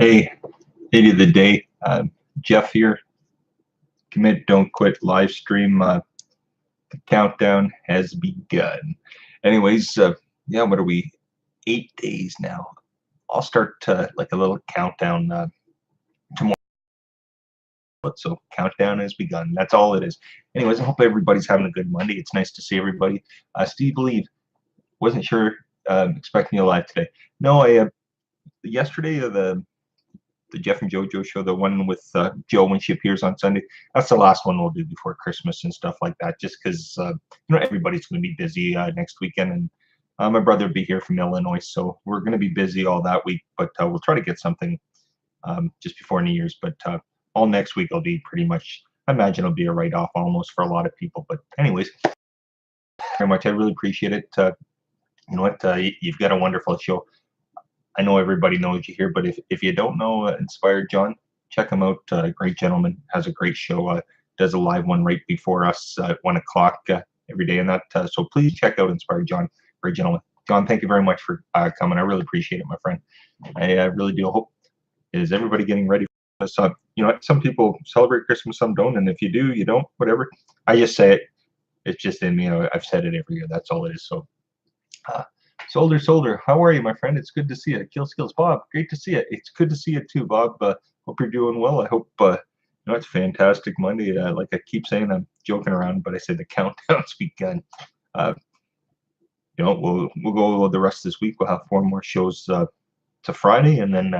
Hey, hit of the day. Jeff here. Commit, don't quit live stream. The countdown has begun. Anyways, yeah, what are we? 8 days now. I'll start like a little countdown tomorrow. So countdown has begun. That's all it is. Anyways, I hope everybody's having a good Monday. It's nice to see everybody. Steve Believe, wasn't sure expecting you live today. No, I yesterday the Jeff and JoJo show, the one with Joe when she appears on Sunday. That's the last one we'll do before Christmas and stuff like that, just because everybody's going to be busy next weekend, and my brother will be here from Illinois, so we're going to be busy all that week. But we'll try to get something just before New Year's. But all next week will be pretty much. I imagine it'll be a write-off almost for a lot of people. But anyways, very much. I really appreciate it. You know what? You've got a wonderful show. I know everybody knows you here, but if you don't know Inspired John, check him out. Great gentleman, has a great show. Does a live one right before us at 1 o'clock every day, and that. So please check out Inspired John. Great gentleman. John, thank you very much for coming. I really appreciate it, my friend. I really do. Hope is everybody getting ready for this. Some people celebrate Christmas, some don't, and if you do, you don't. Whatever. I just say it. It's just in me. I've said it every year. That's all it is. So. Solder, how are you, my friend? It's good to see you. Kill Skills, Bob, great to see you. It's good to see you too, Bob. Hope you're doing well. I hope it's fantastic Monday. Like I keep saying, I'm joking around, but I say the countdown's begun. We'll go the rest of this week. We'll have 4 more shows to Friday, and then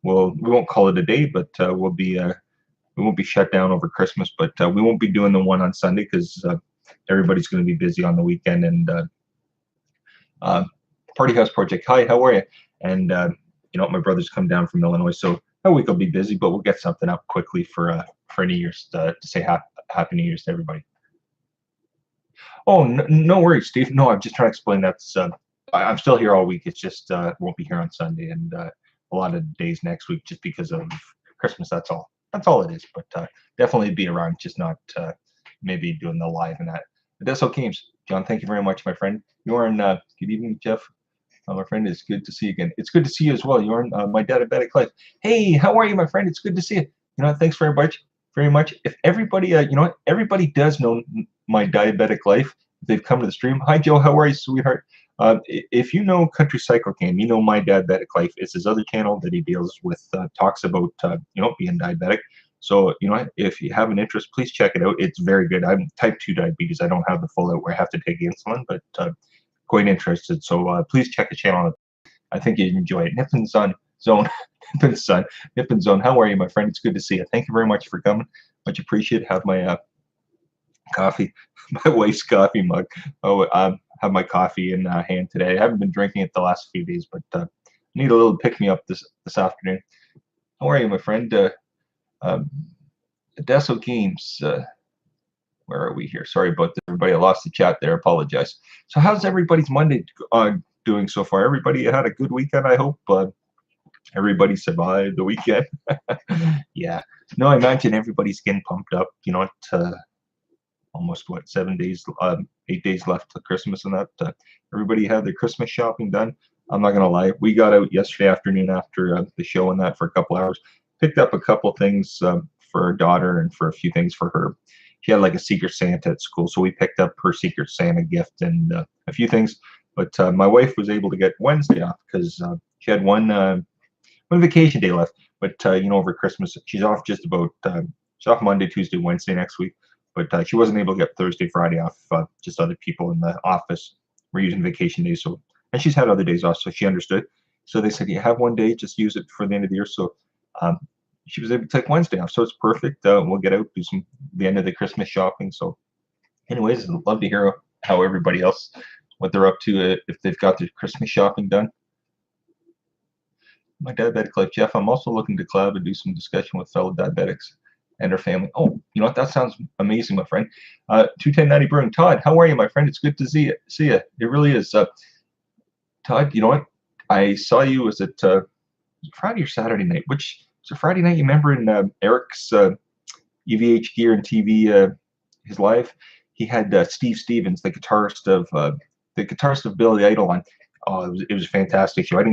we won't call it a day, but we won't be shut down over Christmas. But we won't be doing the one on Sunday because everybody's going to be busy on the weekend. And Party House Project, hi, how are you? And my brother's come down from Illinois, so that week will be busy, but we'll get something up quickly for New Year's to say happy New Year's to everybody. Oh, no worries, Steve. No, I'm just trying to explain that. I'm still here all week. It's just won't be here on Sunday and a lot of days next week just because of Christmas. That's all. That's all it is. But definitely be around, just not maybe doing the live and that. But that's okay, John. Thank you very much, my friend. Jorn, good evening, Jeff. My friend, it's good to see you again. It's good to see you as well, Jorn. My diabetic life. Hey, how are you, my friend? It's good to see you. Thanks very much. If everybody, everybody does know my diabetic life. They've come to the stream. Hi, Joe. How are you, sweetheart? If you know Country Cycle Cam, you know my diabetic life. It's his other channel that he deals with, talks about, being diabetic. So, if you have an interest, please check it out. It's very good. I'm type 2 diabetes. I don't have the full out where I have to take insulin, but quite interested. So please check the channel out. I think you'd enjoy it. Nippon Zone. Nippon Zone. How are you, my friend? It's good to see you. Thank you very much for coming. Much appreciated. Have my coffee, my wife's coffee mug. Oh, have my coffee in hand today. I haven't been drinking it the last few days, but need a little pick me up this afternoon. How are you, my friend? Deso Games. Where are we here? Sorry about that, everybody. I lost the chat there. Apologize. So how's everybody's Monday doing so far? Everybody had a good weekend, I hope. Everybody survived the weekend. Yeah. No, I imagine everybody's getting pumped up. Almost 7 days, 8 days left to Christmas and that. Everybody had their Christmas shopping done. I'm not gonna lie. We got out yesterday afternoon after the show and that for a couple hours. Picked up a couple things for her daughter and for a few things for her. She had like a Secret Santa at school, so we picked up her Secret Santa gift and a few things. But my wife was able to get Wednesday off because she had one vacation day left. But over Christmas, she's off just about. She's off Monday, Tuesday, Wednesday next week. But she wasn't able to get Thursday, Friday off. Just other people in the office were using vacation days, and she's had other days off, so she understood. So they said, you have one day, just use it for the end of the year. So she was able to take Wednesday off, so it's perfect. We'll get out, do the end of the Christmas shopping. So anyways, I'd love to hear how everybody else, what they're up to, if they've got their Christmas shopping done. My diabetic life, Jeff. I'm also looking to collab and do some discussion with fellow diabetics and their family. Oh, you know what? That sounds amazing, my friend. 21090 Brewing. Todd, how are you, my friend? It's good to see you. It really is. Todd, you know what? I saw you, was it Friday or Saturday night? So Friday night, you remember in Eric's EVH Gear and TV, his live, he had Steve Stevens, the guitarist of Billy Idol on. Oh, it was a fantastic show.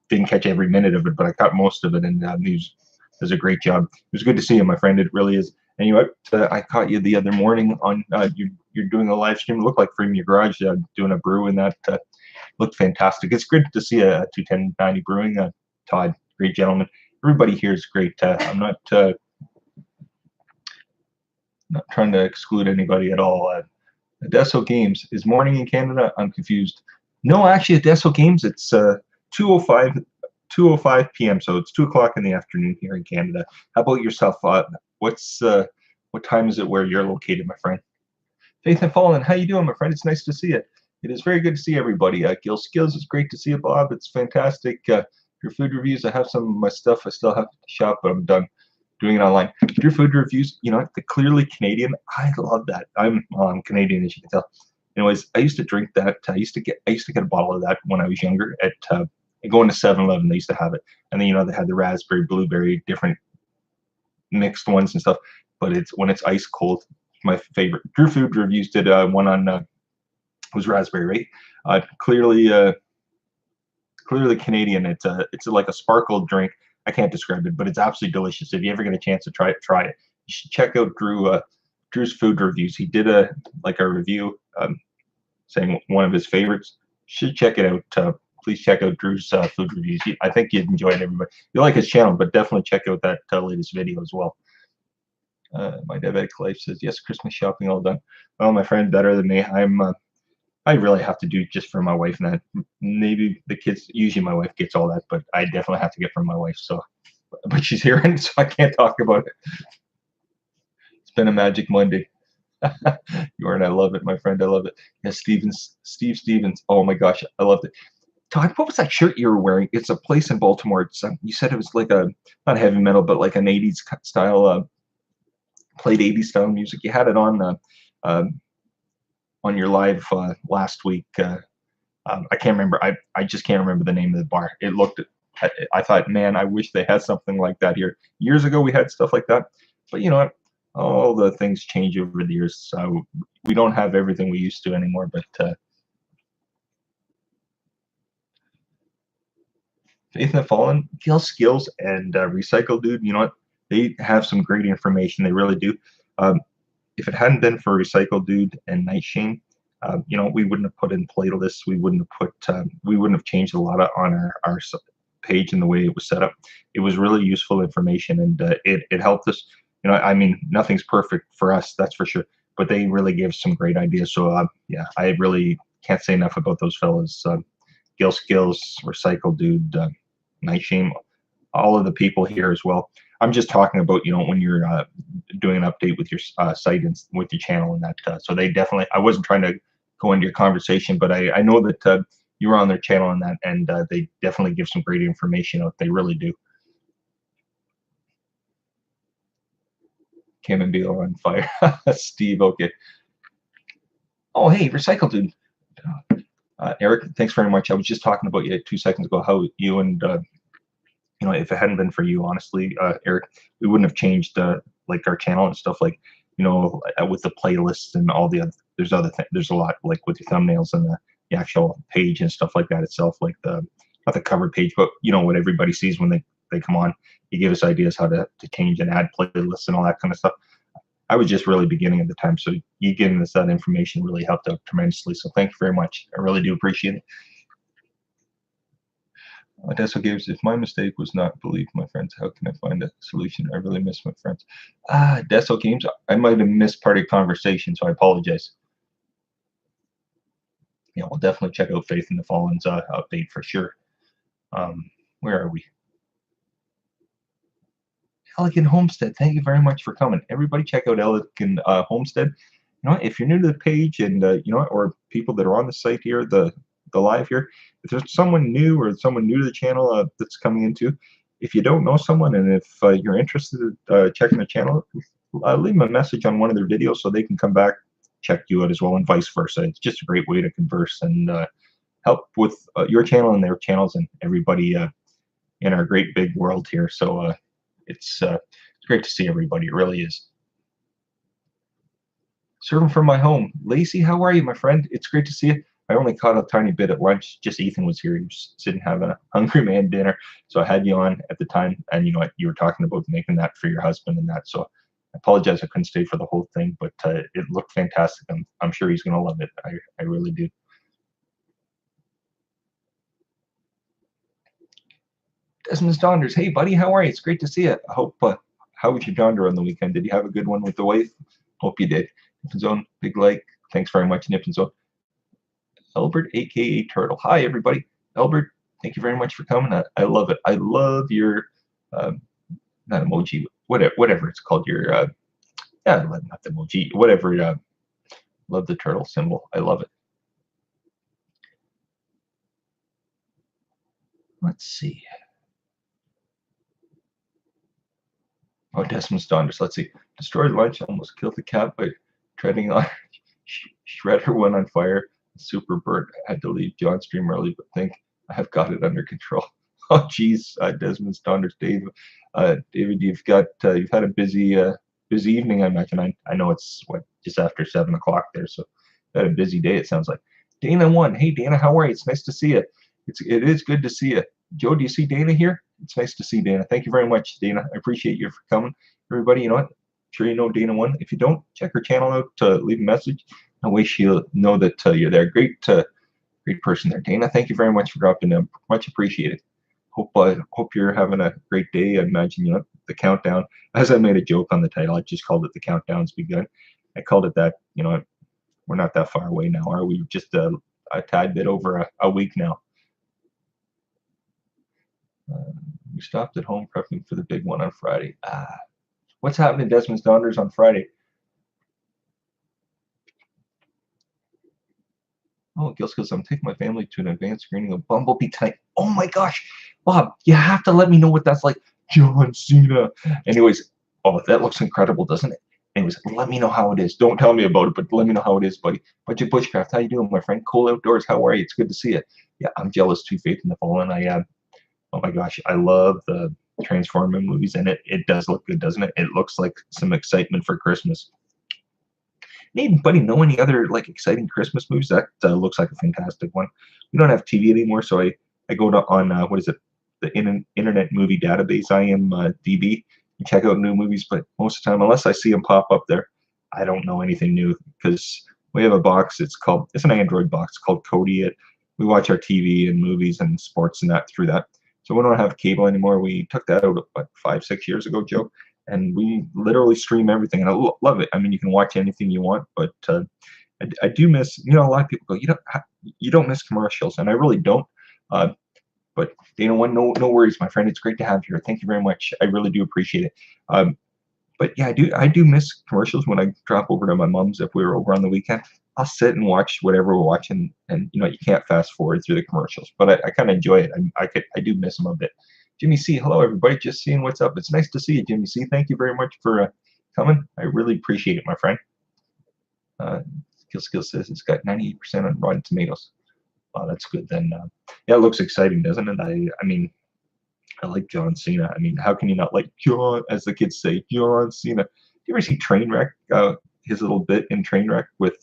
didn't catch every minute of it, but I caught most of it, and he does a great job. It was good to see you, my friend. It really is. And you know what? I caught you the other morning on you're doing a live stream. It looked like from your garage doing a brew, and that looked fantastic. It's good to see a 21090 Brewing. Todd, great gentleman. Everybody here is great. I'm not trying to exclude anybody at all. Adesso Games is morning in Canada. I'm confused. No, actually, Adesso Games, it's 2:05 p.m. So it's 2 o'clock in the afternoon here in Canada. How about yourself? What time is it where you're located, my friend? Faith and Fallen, how you doing, my friend? It's nice to see you. It is very good to see everybody. Gil Skills, it's great to see you, Bob. It's fantastic. Your food reviews, I have some of my stuff. I still have to shop, but I'm done doing it online. Your food reviews, you know, the Clearly Canadian, I love that. I'm Canadian, as you can tell. Anyways, I used to drink that. I used to get a bottle of that when I was younger at going to 7-Eleven. They used to have it, and then you know they had the raspberry, blueberry, different mixed ones and stuff. But it's when it's ice cold, my favorite. Drew Food Reviews did one on it was raspberry, right? Clearly Canadian. It's like a sparkle drink. I can't describe it, but it's absolutely delicious. If you ever get a chance to try it, try it. You should check out Drew's food reviews. He did a review saying one of his favorites. You should check it out. Please check out Drew's food reviews. I think you'd enjoy it, everybody. You like his channel, but definitely check out that latest video as well. My diabetic life says yes. Christmas shopping all done. Well, my friend, better than me. I really have to do just for my wife, and that maybe the kids. Usually, my wife gets all that, but I definitely have to get from my wife. So, but she's here, and so I can't talk about it. It's been a magic Monday. You are, and I love it, my friend. I love it. Yes, Steve Stevens. Oh my gosh, I loved it. Todd, what was that shirt you were wearing? It's a place in Baltimore. It's you said it was like a not heavy metal, but like an '80s style. Played '80s style music. You had it on your live last week. I can't remember. I just can't remember the name of the bar. It looked. I thought, man, I wish they had something like that here. Years ago, we had stuff like that, but you know what? All the things change over the years, so we don't have everything we used to anymore. But Faith in the Fallen, Gil Skills, and Recycle Dude. You know what? They have some great information. They really do. If it hadn't been for Recycle Dude and Night Shame, you know, we wouldn't have put in playlists. We wouldn't have changed a lot on our page and the way it was set up. It was really useful information, and it helped us. You know, I mean, nothing's perfect for us, that's for sure. But they really gave some great ideas. So yeah, I really can't say enough about those fellas. Gil Skills, Recycle Dude, Night Shame, all of the people here as well. I'm just talking about, you know, when you're doing an update with your site and with your channel and that. So they definitely, I wasn't trying to go into your conversation, but I know that you were on their channel and that, and they definitely give some great information out. They really do. Kim and Beal on fire. Steve, okay. Oh, hey, Recycle Dude. Eric, thanks very much. I was just talking about you 2 seconds ago, how you and you know, if it hadn't been for you, honestly, Eric, we wouldn't have changed like our channel and stuff. Like, you know, with the playlists and all the other, there's other things. There's a lot like with your thumbnails and the actual page and stuff like that itself. Like not the cover page, but you know what everybody sees when they come on. You give us ideas how to change and add playlists and all that kind of stuff. I was just really beginning at the time, so you giving us that information really helped out tremendously. So thank you very much. I really do appreciate it. Adesso Games, if my mistake was not belief, my friends, how can I find a solution? I really miss my friends. Adesso Games, I might have missed part of the conversation, so I apologize. Yeah, we'll definitely check out Faith in the Fallen's update for sure. Where are we? Elegant Homestead, thank you very much for coming. Everybody check out Elegant Homestead. You know, if you're new to the page and you know, or people that are on the site here, the live here, if there's someone new or someone new to the channel that's coming into, if you don't know someone and if you're interested in checking the channel, leave them a message on one of their videos so they can come back, check you out as well, and vice versa. It's just a great way to converse and help with your channel and their channels and everybody in our great big world here. So it's great to see everybody. It really is. Serving from my home. Lacey, how are you, my friend? It's great to see you. I only caught a tiny bit at lunch. Just Ethan was here. He was sitting having a hungry man dinner. So I had you on at the time, and you know what, you were talking about making that for your husband and that. So I apologize I couldn't stay for the whole thing, but it looked fantastic. I'm sure he's gonna love it. I really do. Desmond Donders, hey buddy, how are you? It's great to see you. I hope. How was your Donder on the weekend? Did you have a good one with the wife? Hope you did. Nippon Zone, big like. Thanks very much, Nippon Zone. Albert, aka Turtle. Hi everybody. Albert, thank you very much for coming. I love it. I love your um, not emoji, whatever it's called. Your yeah, not the emoji, whatever. Love the turtle symbol. I love it. Let's see. Oh, Desmond Donders. Let's see. Destroyed lunch, almost killed the cat by treading on shredder one on fire. Super bird had to leave John stream early, but think I have got it under control. Oh, geez, Desmond Donders, Dave. David, you've had a busy evening. I imagine. I know it's what just after 7 o'clock there, so had a busy day. It sounds like. Dana one. Hey Dana, how are you? It's nice to see you. It is good to see you. Joe, do you see Dana here? It's nice to see Dana. Thank you very much, Dana. I appreciate you for coming. Everybody, you know what? I'm sure you know Dana one. If you don't, check her channel out. Leave a message. I wish she'll know that you're there. Great person there, Dana. Thank you very much for dropping in. Much appreciated. Hope you're having a great day. I imagine you know the countdown. As I made a joke on the title, I just called it the countdown's begun. I called it that. You know, we're not that far away now, are we? Just a tad bit over a week now. We stopped at home prepping for the big one on Friday. What's happening, Desmond Donders, on Friday? Oh, Gilskills, I'm taking my family to an advanced screening of Bumblebee tonight. Oh my gosh, Bob, you have to let me know what that's like. John Cena. Anyways, oh, that looks incredible, doesn't it? Anyways, let me know how it is. Don't tell me about it, but let me know how it is, buddy. Budget Bushcraft, how you doing, my friend? Cool Outdoors, how are you? It's good to see you. Yeah, I'm jealous too, Faith in the Fallen. Oh my gosh, I love the Transformer movies, and it does look good, doesn't it? It looks like some excitement for Christmas. Anybody know any other like exciting Christmas movies? That looks like a fantastic one. We don't have TV anymore, so I go to on what is it, the Internet Movie Database, IMDb, and check out new movies. But most of the time, unless I see them pop up there, I don't know anything new because we have a box. It's an Android box called Kodi. We watch our TV and movies and sports and that through that. So we don't have cable anymore. We took that out about 5-6 years ago, Joe, and we literally stream everything, and I love it. I mean, you can watch anything you want, but I do miss. You know, a lot of people go, you don't miss commercials, and I really don't. Uh, but Dana one, no worries, my friend. It's great to have you here. Thank you very much. I really do appreciate it. But yeah, I do miss commercials when I drop over to my mom's if we were over on the weekend. I'll sit and watch whatever we're watching, and you know you can't fast forward through the commercials, but I kind of enjoy it. I do miss them a bit. Jimmy C, hello everybody, just seeing what's up. It's nice to see you, Jimmy C. Thank you very much for coming. I really appreciate it, my friend. Skill says it's got 98% on Rotten Tomatoes. Wow, that's good. Then yeah, it looks exciting, doesn't it? I mean, I like John Cena. I mean, how can you not like John, as the kids say, John Cena? Do you ever see Trainwreck? His little bit in Trainwreck with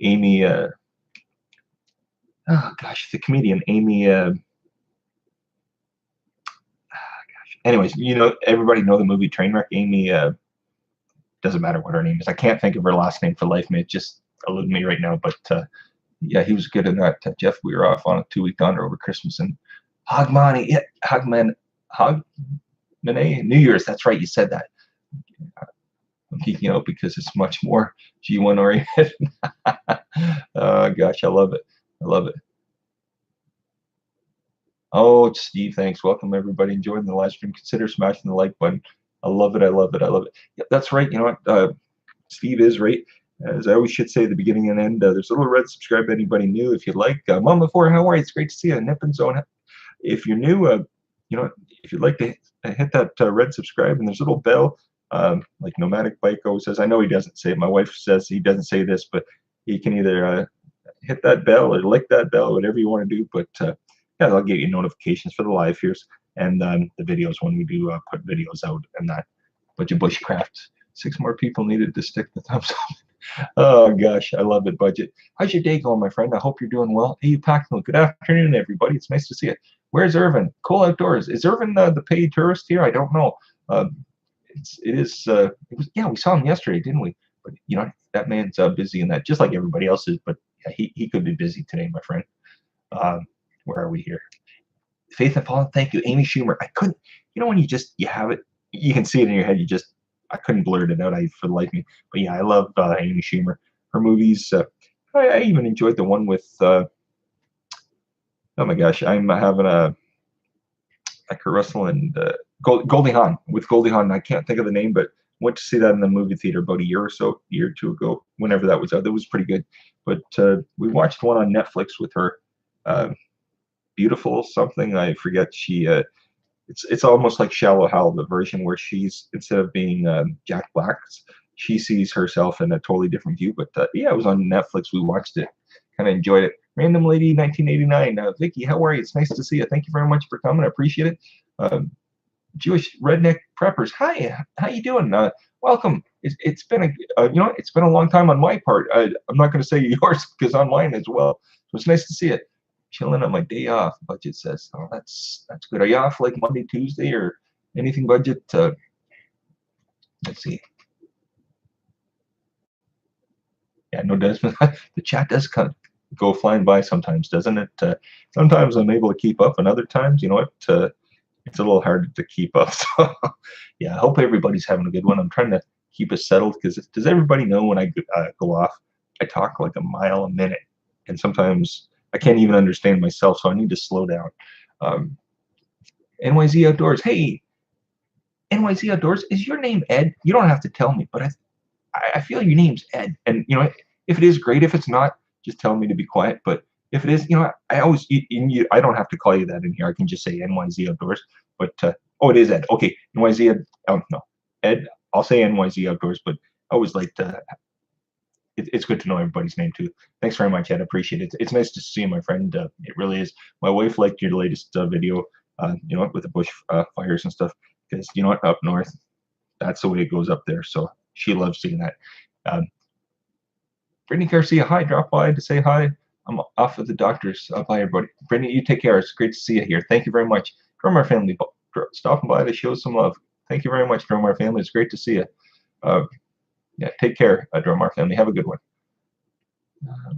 Amy. Oh gosh, the comedian Amy. Anyways, you know, everybody know the movie Trainwreck. Amy. Doesn't matter what her name is. I can't think of her last name for life, man. It just eluded me right now. But yeah, he was good in that. Jeff, we were off on a 2-week Donder over Christmas, and Hogmanay, yeah, Hogmanay, New Year's. That's right, you said that. I'm geeking out because it's much more G1 oriented. Oh gosh, I love it. I love it. Oh, Steve, thanks. Welcome everybody. Enjoying the live stream. Consider smashing the like button. I love it. I love it. I love it. Yep, that's right. You know what? Steve is right. As I always should say at the beginning and end, there's a little red subscribe. Anybody new, if you'd like. Mama 4, how are you? It's great to see you. Nippon Zone. If you're new, you know, if you'd like to hit that red subscribe, and there's a little bell. Like Nomadic Bico says, I know he doesn't say it. My wife says he doesn't say this, but he can either hit that bell or lick that bell, whatever you want to do. But yeah, I'll get you notifications for the live here's and the videos when we do put videos out and that. But your bushcraft, 6 more people needed to stick the thumbs up. Oh gosh, I love it, Budget. How's your day going, my friend? I hope you're doing well. Hey, you Paxton. Good afternoon, everybody. It's nice to see you. Where's Irvin? Cool Outdoors. Is Irvin the paid tourist here? I don't know. Uh, it is. It was. Yeah, we saw him yesterday, didn't we? But that man's busy in that, just like everybody else is. But yeah, he could be busy today, my friend. Where are we here? Faith and Fallen. Thank you, Amy Schumer. I couldn't. When you have it, you can see it in your head. I couldn't blurt it out. For the life of me. But yeah, I love Amy Schumer. Her movies. I even enjoyed the one with. Oh my gosh, I'm having a Kurt Russell and Goldie Hawn. With Goldie Hawn, I can't think of the name, but went to see that in the movie theater about a year or two ago, whenever that was out. That was pretty good. But we watched one on Netflix with her. Beautiful something, I forget. It's almost like Shallow Hal, the version where she's, instead of being Jack Black, she sees herself in a totally different view. But yeah, it was on Netflix. We watched it, kind of enjoyed it. Random Lady 1989. Vicky, how are you? It's nice to see you. Thank you very much for coming. I appreciate it. Jewish Redneck Preppers. Hi, how you doing? Welcome. It's been it's been a long time on my part. I'm not going to say yours because on mine as well. So it's nice to see it. Chilling on my day off, Budget says. Oh, that's good. Are you off like Monday, Tuesday, or anything, Budget? Let's see. Yeah, no, Desmond. The chat does go flying by sometimes, doesn't it? Sometimes I'm able to keep up, and other times, it's a little harder to keep up. So, yeah, I hope everybody's having a good one. I'm trying to keep us settled because does everybody know when I go off, I talk like a mile a minute, and sometimes I can't even understand myself, so I need to slow down. NYZ Outdoors. Hey, NYZ Outdoors, is your name Ed? You don't have to tell me, but I feel your name's Ed. And, if it is, great. If it's not, just tell me to be quiet. But if it is, I always, I don't have to call you that in here. I can just say NYZ Outdoors. But, oh, it is Ed. Okay, NYZ, no, Ed, I'll say NYZ Outdoors, but I always like to, it's good to know everybody's name too. Thanks very much, Ed. I appreciate it. It's nice to see you, my friend. It really is. My wife liked your latest video, with the bush fires and stuff, because up north, that's the way it goes up there. So she loves seeing that. Brittany Garcia, hi. Drop by to say hi. I'm off at the doctor's. Bye, everybody. Brittany, you take care. It's great to see you here. Thank you very much. Drummer family, stopping by to show some love. Thank you very much, Drummer family. It's great to see you. Yeah, take care, Drummer family. Have a good one.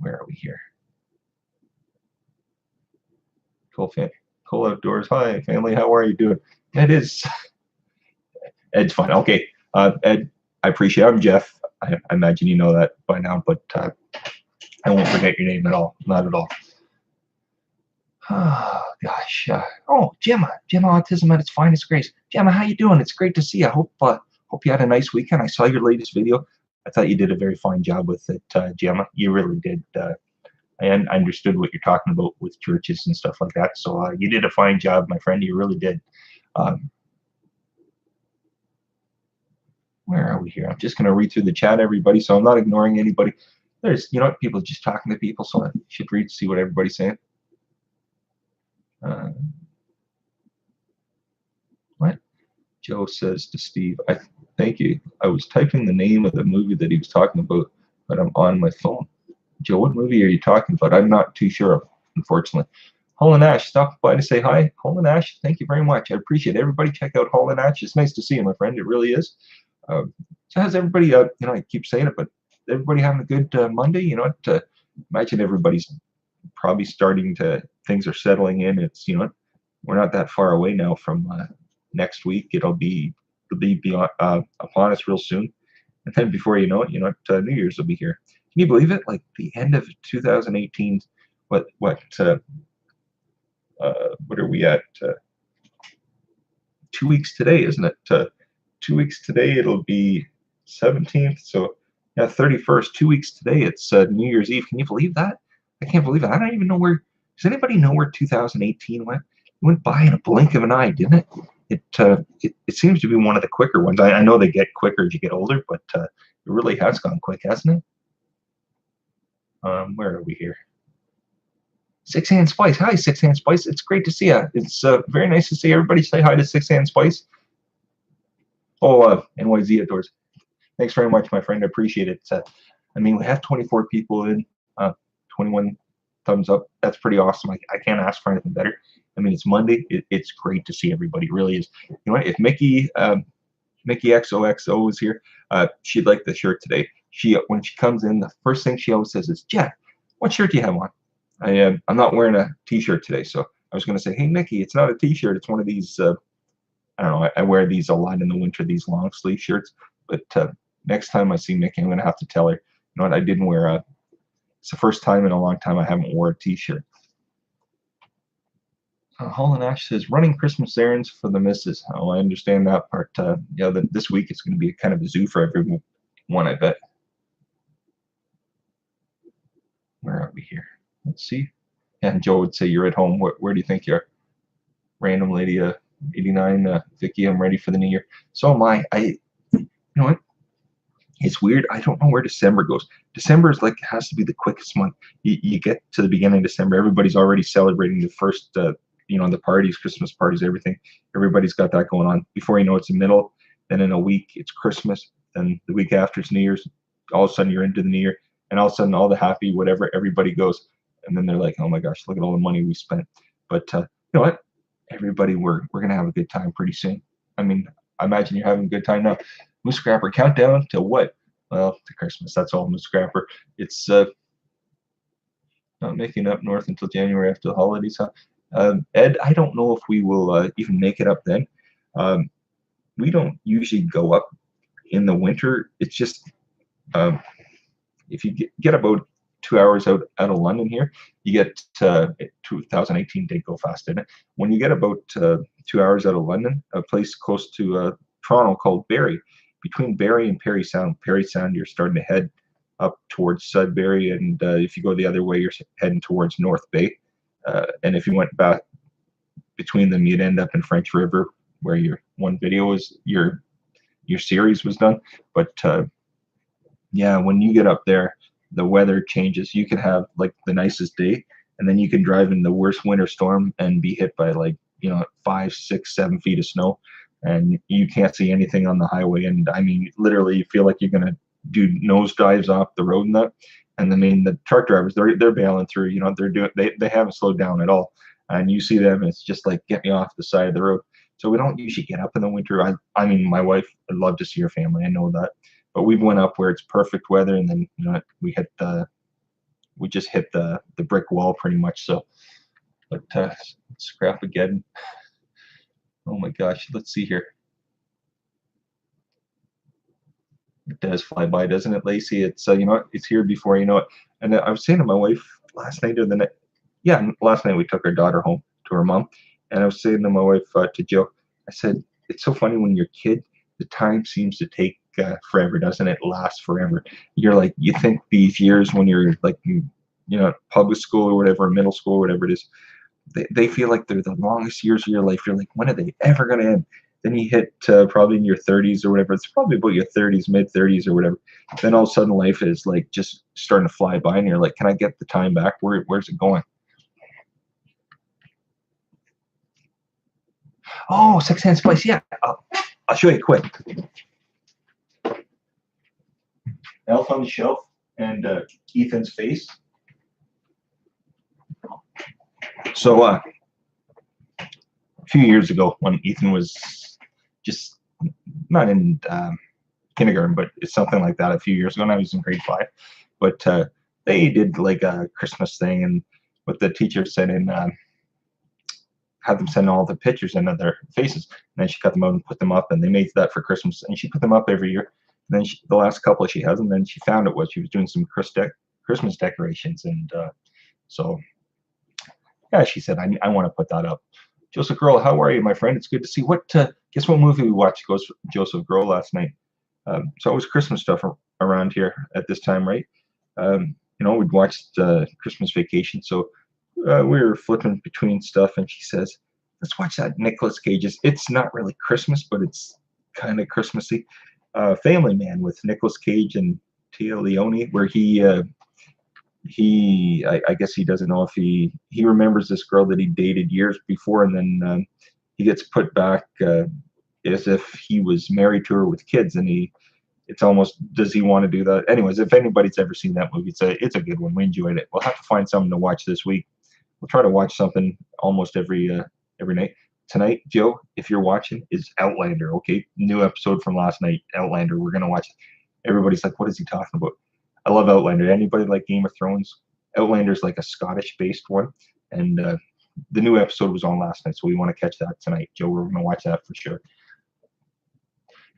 Where are we here? Cool Outdoors. Hi, family. How are you doing? It is. Ed's fine. Okay. Ed, I appreciate it. I'm Jeff. I imagine you know that by now, but I won't forget your name at all. Not at all. Oh, gosh. Gemma. Gemma Autism at its finest grace. Gemma, how you doing? It's great to see you. I hope you had a nice weekend. I saw your latest video. I thought you did a very fine job with it, Gemma. You really did. I understood what you're talking about with churches and stuff like that. So you did a fine job, my friend. You really did. Where are we here? I'm just going to read through the chat, everybody, so I'm not ignoring anybody. There's, people just talking to people, so I should read to see what everybody's saying. What? Joe says to Steve, thank you. I was typing the name of the movie that he was talking about, but I'm on my phone. Joe, what movie are you talking about? I'm not too sure, unfortunately. Holland Ash, stop by to say hi. Holland Ash, thank you very much. I appreciate it. Everybody check out Holland Ash. It's nice to see you, my friend. It really is. So how's everybody, I keep saying it, but everybody having a good Monday? Imagine everybody's probably things are settling in. It's, we're not that far away now from next week. It'll be beyond, upon us real soon. And then before you know it, New Year's will be here. Can you believe it? Like the end of 2018, what are we at? 2 weeks today, isn't it? 2 weeks today, it'll be 17th. So yeah, 31st, 2 weeks today, it's New Year's Eve. Can you believe that? I can't believe it. I don't even know where, does anybody know where 2018 went? It went by in a blink of an eye, didn't it? It seems to be one of the quicker ones. I know they get quicker as you get older, but it really has gone quick, hasn't it? Where are we here? Six Hand Spice. Hi, Six Hand Spice. It's great to see you. It's very nice to see everybody. Say hi to Six Hand Spice. Oh, NYZ Outdoors. Thanks very much, my friend. I appreciate it. I mean, we have 24 people in, 21 thumbs up. That's pretty awesome. I can't ask for anything better. I mean, it's Monday. It's great to see everybody. It really is. You know what? If Mickey XOXO was here, she'd like the shirt today. When she comes in, the first thing she always says is, "Jeff, what shirt do you have on?" I'm not wearing a T-shirt today, so I was going to say, "Hey, Mickey, it's not a T-shirt. It's one of these. I don't know. I wear these a lot in the winter. These long sleeve shirts. But next time I see Mickey, I'm going to have to tell her, you know what? I didn't wear a. It's the first time in a long time I haven't wore a T-shirt." Holland Ash says, "Running Christmas errands for the missus." Oh, I understand that part. Yeah, this week it's going to be kind of a zoo for everyone, I bet. Where are we here? Let's see. And Joe would say, "You're at home. Where do you think you are?" Random lady, 89, Vicky, "I'm ready for the new year." So am I. You know what? It's weird. I don't know where December goes. December is like has to be the quickest month. You get to the beginning of December, everybody's already celebrating the first, the parties, Christmas parties, everything. Everybody's got that going on. Before you know it's the middle, then in a week it's Christmas, then the week after it's New Year's. All of a sudden you're into the New Year, and all of a sudden all the happy whatever everybody goes, and then they're like, "Oh my gosh, look at all the money we spent." But you know what? Everybody, we're gonna have a good time pretty soon. I mean, I imagine you're having a good time now. Moose Scrapper countdown to what? Well, to Christmas. That's all, Moose Scrapper. It's not making up north until January after the holidays. Huh? Ed, I don't know if we will even make it up then. Um, we don't usually go up in the winter. It's just um, if you get about 2 hours out of London here, you get 2018 did go fast, didn't it? When you get about 2 hours out of London, a place close to Toronto called Barrie, between Barrie and Parry Sound, you're starting to head up towards Sudbury, and if you go the other way, you're heading towards North Bay. And if you went back between them, you'd end up in French River, where your one video is your series was done. But yeah, when you get up there, the weather changes. You can have like the nicest day, and then you can drive in the worst winter storm and be hit by like 5, 6, 7 feet of snow, and you can't see anything on the highway. And I mean, literally, you feel like you're gonna do nosedives off the road and that. And I mean, the truck drivers, they're bailing through. They haven't slowed down at all, and you see them. It's just like, get me off the side of the road. So we don't usually get up in the winter. I mean, my wife would love to see her family. I know that, but we've went up where it's perfect weather, and then we just hit the brick wall pretty much. So, but scrap again. Oh my gosh, let's see here. It does fly by, doesn't it, Lacey? It's it's here before you know it. And I was saying to my wife last night or the night, yeah, last night we took our daughter home to her mom, and I was saying to my wife, to Joe, I said, it's so funny when you're a kid, the time seems to take forever, doesn't it? Lasts forever. You're like, you think these years when you're like, public school or whatever, middle school or whatever it is, they feel like they're the longest years of your life. You're like, when are they ever going to end? Then you hit probably in your 30s or whatever. It's probably about your 30s, mid 30s or whatever. Then all of a sudden life is like just starting to fly by, and you're like, can I get the time back? Where's it going? Oh, Six Hand Spice. Yeah, I'll show you quick. Elf on the Shelf and Ethan's face. So a few years ago, when Ethan was just not in kindergarten, but it's something like that, a few years ago, and I was in grade 5. But they did like a Christmas thing, and what the teacher said in had them send all the pictures in of their faces, and then she cut them out and put them up, and they made that for Christmas, and she put them up every year. And then the last couple she has, and then she found it was she was doing some Christmas decorations, and so yeah, she said, I want to put that up. Joseph Grohl, how are you, my friend? It's good to see. Guess what movie we watched? Goes Joseph Grohl last night. So it was Christmas stuff around here at this time, right? We'd watched Christmas Vacation, so we were flipping between stuff, and she says, "Let's watch that Nicolas Cage. It's not really Christmas, but it's kind of Christmassy. Family Man with Nicolas Cage and Tia Leone, where I guess he doesn't know if he remembers this girl that he dated years before, and then he gets put back as if he was married to her with kids, and he it's almost, does he want to do that? Anyways, if anybody's ever seen that movie, it's a good one. We enjoyed it. We'll have to find something to watch this week. We'll try to watch something almost every night. Tonight, Joe, if you're watching, is Outlander. Okay, new episode from last night, Outlander. We're gonna watch it. Everybody's like, what is he talking about? I love Outlander. Anybody like Game of Thrones? Outlander's like a Scottish-based one, and the new episode was on last night, so we want to catch that tonight, Joe. We're gonna watch that for sure.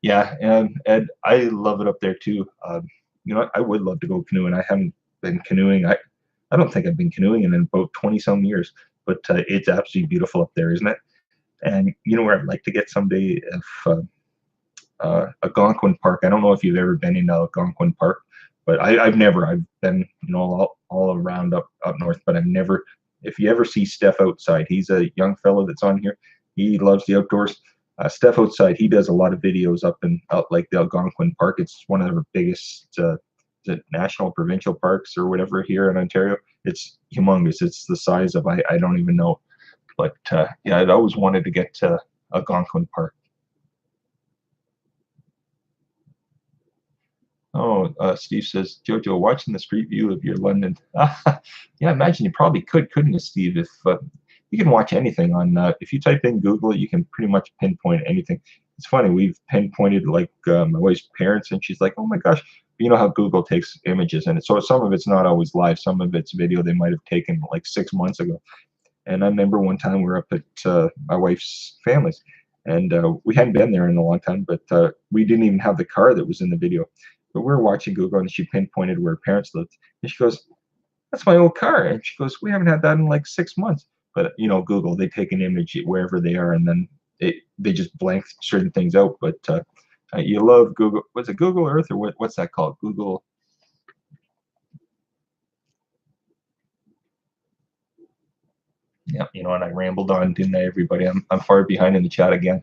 Yeah, and Ed, I love it up there too. I would love to go canoeing. I haven't been canoeing. I don't think I've been canoeing in about 20 some years, but it's absolutely beautiful up there, isn't it? And you know where I'd like to get someday, if Algonquin Park. I don't know if you've ever been in Algonquin Park, but I've never. I've been, all around up north, but I've never. If you ever see Steph outside, he's a young fellow that's on here. He loves the outdoors. Steph outside, he does a lot of videos up in out like the Algonquin Park. It's one of the biggest national provincial parks or whatever here in Ontario. It's humongous. It's the size of I don't even know. But yeah, I'd always wanted to get to Algonquin Park. Oh, Steve says, Jojo, watching the street view of your London. Yeah, imagine you probably couldn't you, Steve? If you can watch anything on, if you type in Google, you can pretty much pinpoint anything. It's funny, we've pinpointed like my wife's parents, and she's like, oh my gosh, you know how Google takes images, and so some of it's not always live, some of it's video they might have taken like 6 months ago. And I remember one time we were up at my wife's family's, and we hadn't been there in a long time, but we didn't even have the car that was in the video. But we were watching Google, and she pinpointed where her parents lived, and she goes, "That's my old car." And she goes, "We haven't had that in like 6 months." But Google, they take an image wherever they are, and then they just blank certain things out. But you love Google. Was it Google Earth or what's that called? Google. Yeah, and I rambled on, didn't I, everybody? I'm far behind in the chat again.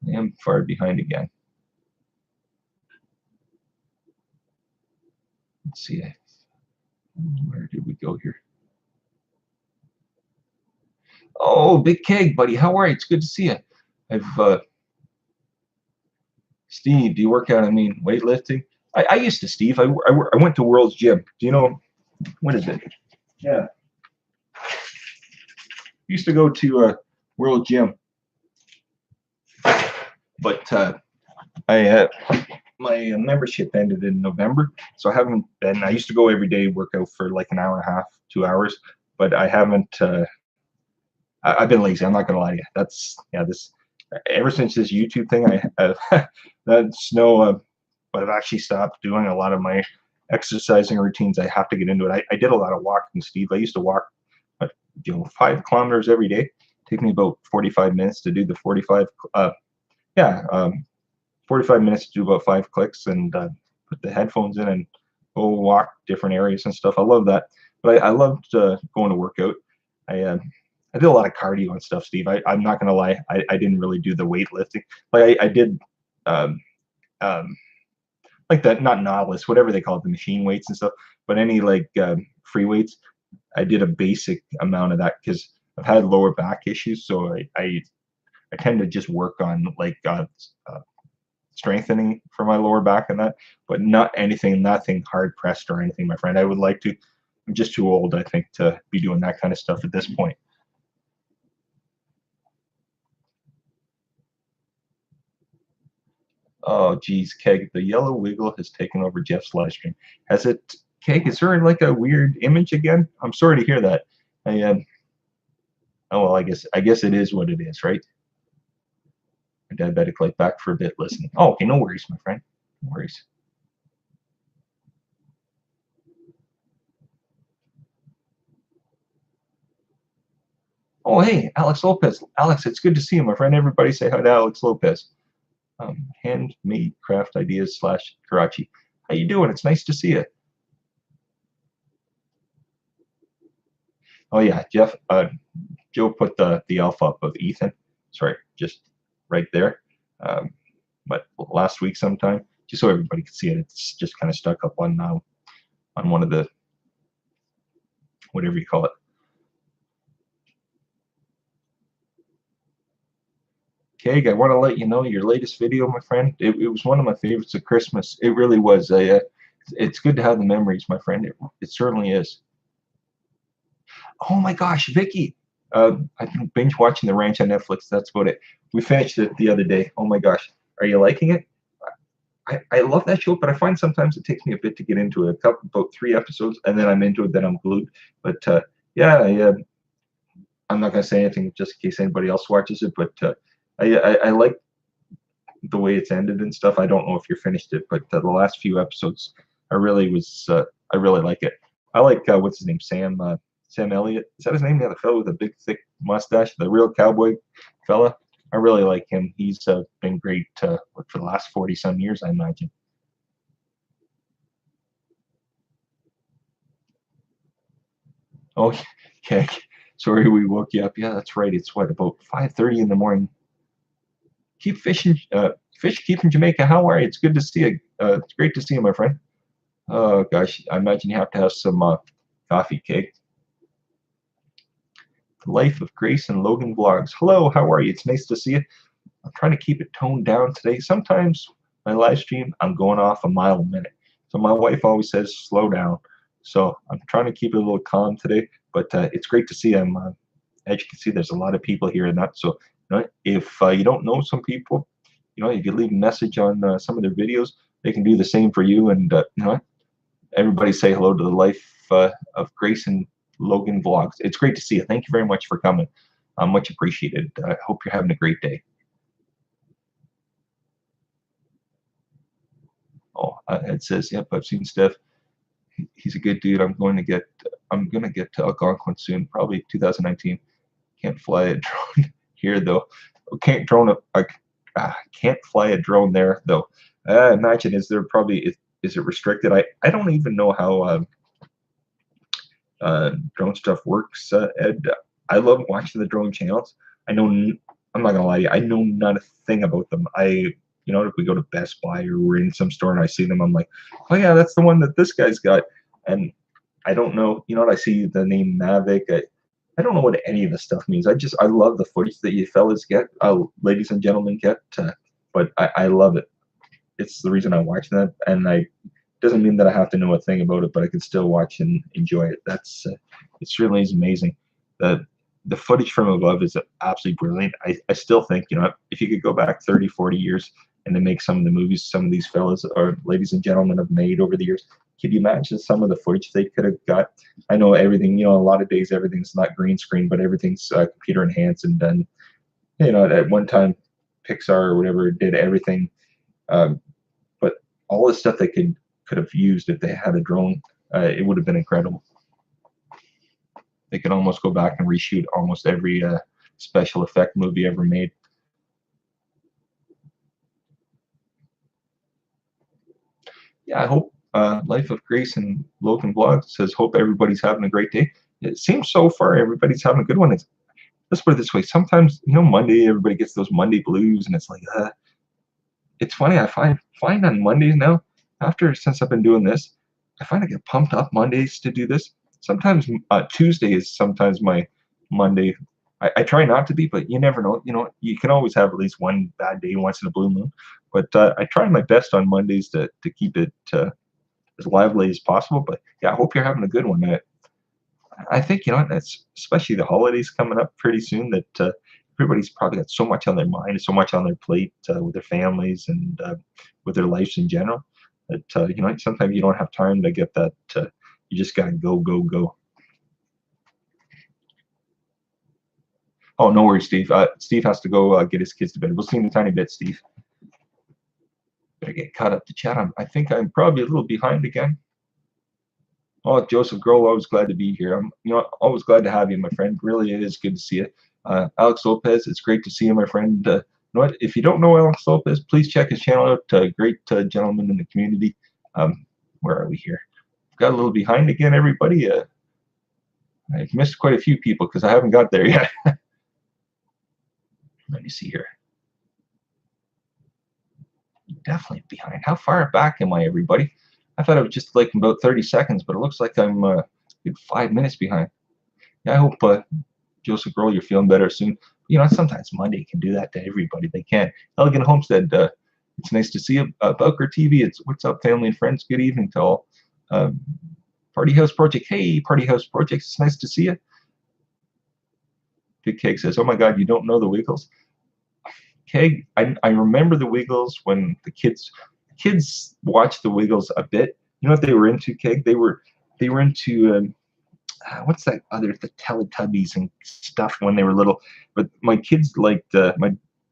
I am far behind again. Let's see. Where did we go here? Oh, Big Keg, buddy. How are you? It's good to see you. Steve, do you work out? I mean, weightlifting? I used to, Steve. I went to World's Gym. Do you know, what is it? Yeah. Used to go to World Gym. But my membership ended in November, so I haven't been. I used to go every day, work out for like an hour and a half, 2 hours, but I haven't. I've been lazy. I'm not gonna lie to you. This ever since this YouTube thing, that's no. But I've actually stopped doing a lot of my exercising routines. I have to get into it. I did a lot of walking, Steve. I used to walk, 5 kilometers every day. Take me about 45 minutes to do the 45. Yeah. 45 minutes to do about 5 clicks, and put the headphones in and go walk different areas and stuff. I love that. But I loved going to work out. I did a lot of cardio and stuff, Steve. I'm not gonna lie. I didn't really do the weightlifting. Like I did, like that, not Nautilus, whatever they call it, the machine weights and stuff. But any like free weights, I did a basic amount of that because I've had lower back issues. So I tend to just work on like strengthening for my lower back and that, but nothing hard pressed or anything, my friend. I would like to. I'm just too old, I think, to be doing that kind of stuff at this point. Oh, geez, Keg, the yellow wiggle has taken over Jeff's live stream. Has it, Keg? Is there like a weird image again? I'm sorry to hear that. Oh well, I guess it is what it is, right? My diabetic light back for a bit listening. Oh, okay, no worries, my friend. No worries. Oh, hey, Alex Lopez. Alex, it's good to see you, my friend. Everybody say hi to Alex Lopez. Handmade craft ideas / Karachi. How you doing? It's nice to see you. Oh yeah, Jeff. Joe put the alpha up of Ethan. Sorry, just right there. But last week sometime, just so everybody could see it, it's just kind of stuck up on one of the, whatever you call it. Keg, I want to let you know your latest video, my friend. It was one of my favorites of Christmas. It really was. It's good to have the memories, my friend. It certainly is. Oh my gosh, Vicky. I've been binge watching The Ranch on Netflix. That's about it. We finished it the other day. Oh my gosh. Are you liking it? I love that show, but I find sometimes it takes me a bit to get into it. About 3 episodes, and then I'm into it. Then I'm glued. But yeah, I'm not gonna say anything just in case anybody else watches it. But I like the way it's ended and stuff. I don't know if you finished it, but the last few episodes, I really like it. I like what's his name, Sam Elliott. Is that his name? Yeah, the fellow with the big thick mustache, the real cowboy fella. I really like him. He's been great for the last 40 some years, I imagine. Oh, okay. Sorry we woke you up. Yeah, that's right. It's what, about 5:30 in the morning. Keep fishing, fish keeping Jamaica. How are you? It's good to see you. It's great to see you, my friend. Oh gosh, I imagine you have to have some coffee cake. The Life of Grace and Logan vlogs. Hello, how are you? It's nice to see you. I'm trying to keep it toned down today. Sometimes my live stream, I'm going off a mile a minute. So my wife always says slow down. So I'm trying to keep it a little calm today. But it's great to see you. As you can see, there's a lot of people here and that. So if you don't know some people, if you leave a message on some of their videos, they can do the same for you. And everybody say hello to the Life of Grace and Logan vlogs. It's great to see you. Thank you very much for coming. Much appreciated. I hope you're having a great day. Oh, it says, yep, I've seen Steph. He's a good dude. I'm gonna get to Algonquin soon, probably 2019. Can't fly a drone here though. Can't fly a drone there though. Imagine, is it restricted? I don't even know how drone stuff works. Ed, I love watching the drone channels. I'm not gonna lie to you. I know not a thing about them. If we go to Best Buy or we're in some store and I see them, I'm like, oh yeah, that's the one that this guy's got. And I don't know. I see the name Mavic. I don't know what any of this stuff means. I love the footage that you fellas get, ladies and gentlemen get. But I love it. It's the reason I watch that, and doesn't mean that I have to know a thing about it, but I can still watch and enjoy it. It certainly is amazing. The footage from above is absolutely brilliant. I still think, if you could go back 30, 40 years and to make some of the movies some of these fellas or ladies and gentlemen have made over the years, could you imagine some of the footage they could have got? I know everything, a lot of days everything's not green screen, but everything's computer enhanced and done. At one time, Pixar or whatever did everything, but all the stuff they could have used if they had a drone, it would have been incredible. They could almost go back and reshoot almost every special effect movie ever made. Yeah, I hope Life of Grace and Logan Vlog says, hope everybody's having a great day. It seems so far everybody's having a good one. Let's put it this way. Sometimes, Monday, everybody gets those Monday blues, and it's like, it's funny. I find on Mondays now, since I've been doing this, I find I get pumped up Mondays to do this. Sometimes Tuesday is sometimes my Monday. I try not to be, but you never know. You can always have at least one bad day once in a blue moon. But I try my best on Mondays to keep it as lively as possible. But yeah, I hope you're having a good one. I think that's especially the holidays coming up pretty soon. That everybody's probably got so much on their mind, so much on their plate with their families and with their lives in general. That sometimes you don't have time to get that. You just gotta go, go, go. Oh, no worries, Steve. Steve has to go get his kids to bed. We'll see you in a tiny bit, Steve. Better get caught up to chat. I think I'm probably a little behind again. Oh, Joseph Grohl, always glad to be here. I'm, always glad to have you, my friend. Really, it is good to see you. Alex Lopez, it's great to see you, my friend. What? If you don't know Alex Lopez, please check his channel out. Great gentleman in the community. Where are we here? Got a little behind again, everybody. I've missed quite a few people because I haven't got there yet. Let me see here. Definitely behind. How far back am I, everybody? I thought it was just like about 30 seconds, but it looks like I'm 5 minutes behind. Yeah, I hope Joseph Grohl, you're feeling better soon. sometimes Monday can do that to everybody. They can't. Elegant Homestead, it's nice to see you. Belker TV, it's what's up, family and friends. Good evening to all. Um, Party House Project, hey, Party House Project, it's nice to see you. Big Cake says, oh my God, you don't know the Wiggles? Keg, I remember the Wiggles when the kids watched the Wiggles a bit. You know what they were into, Keg? They were into what's that other, the Teletubbies and stuff when they were little. But my kids liked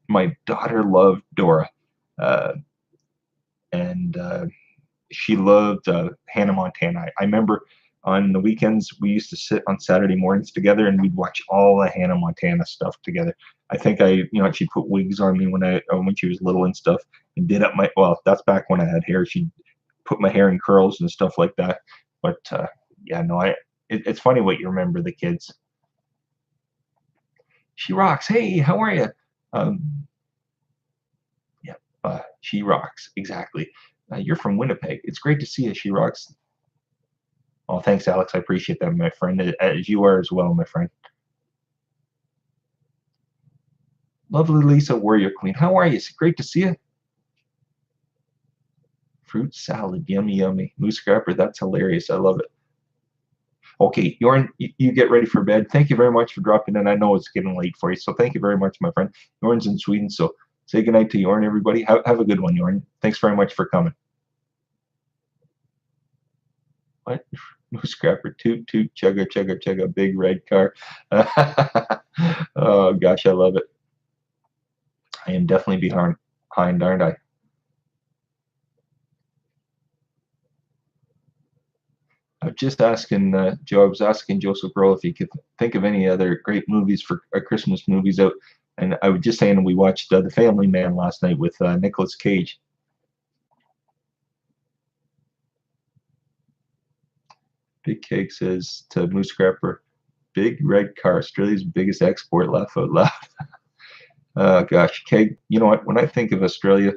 my daughter loved Dora, and she loved Hannah Montana. I remember on the weekends we used to sit on Saturday mornings together and we'd watch all the Hannah Montana stuff together. I think she put wigs on me when she was little and stuff, and did up my, well, that's back when I had hair. She put my hair in curls and stuff like that. But yeah, no, it's funny what you remember the kids. She rocks. Hey, how are you? Yeah, she rocks, exactly. You're from Winnipeg. It's great to see you. She rocks. Oh, thanks, Alex. I appreciate that, my friend, as you are as well, my friend. Lovely Lisa, Warrior Queen. How are you? It's great to see you. Fruit salad, yummy, yummy. Moose scrapper, that's hilarious. I love it. Okay, Jorn, you get ready for bed. Thank you very much for dropping in. I know it's getting late for you, so thank you very much, my friend. Jorn's in Sweden, so say goodnight to Jorn, everybody. Have a good one, Jorn. Thanks very much for coming. What? Moose scrapper, toot, toot, chugga, chugga, chugga, big red car. Oh, gosh, I love it. I am definitely behind, aren't I? I was just asking Joe. I was asking Joseph Grohl if he could think of any other great movies for Christmas movies out, and I was just saying we watched The Family Man last night with Nicolas Cage. Big Cake says to Moose Scrapper, "Big red car, Australia's biggest export." Laugh out loud. Oh gosh, Keg. You know what? When I think of Australia,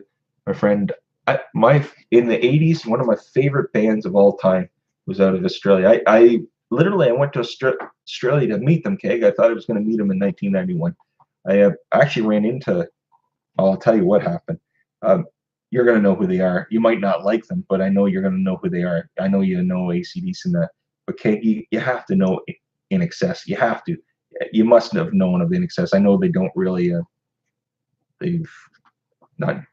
my friend, in the '80s, one of my favorite bands of all time was out of Australia. I literally I went to Australia to meet them, Keg. I thought I was going to meet them in 1991. I actually ran into. I'll tell you what happened. Um, you're going to know who they are. You might not like them, but I know you're going to know who they are. I know you know AC/DC and that. But Keg, you have to know INXS. You have to. You must have known of INXS. I know they don't really. They've not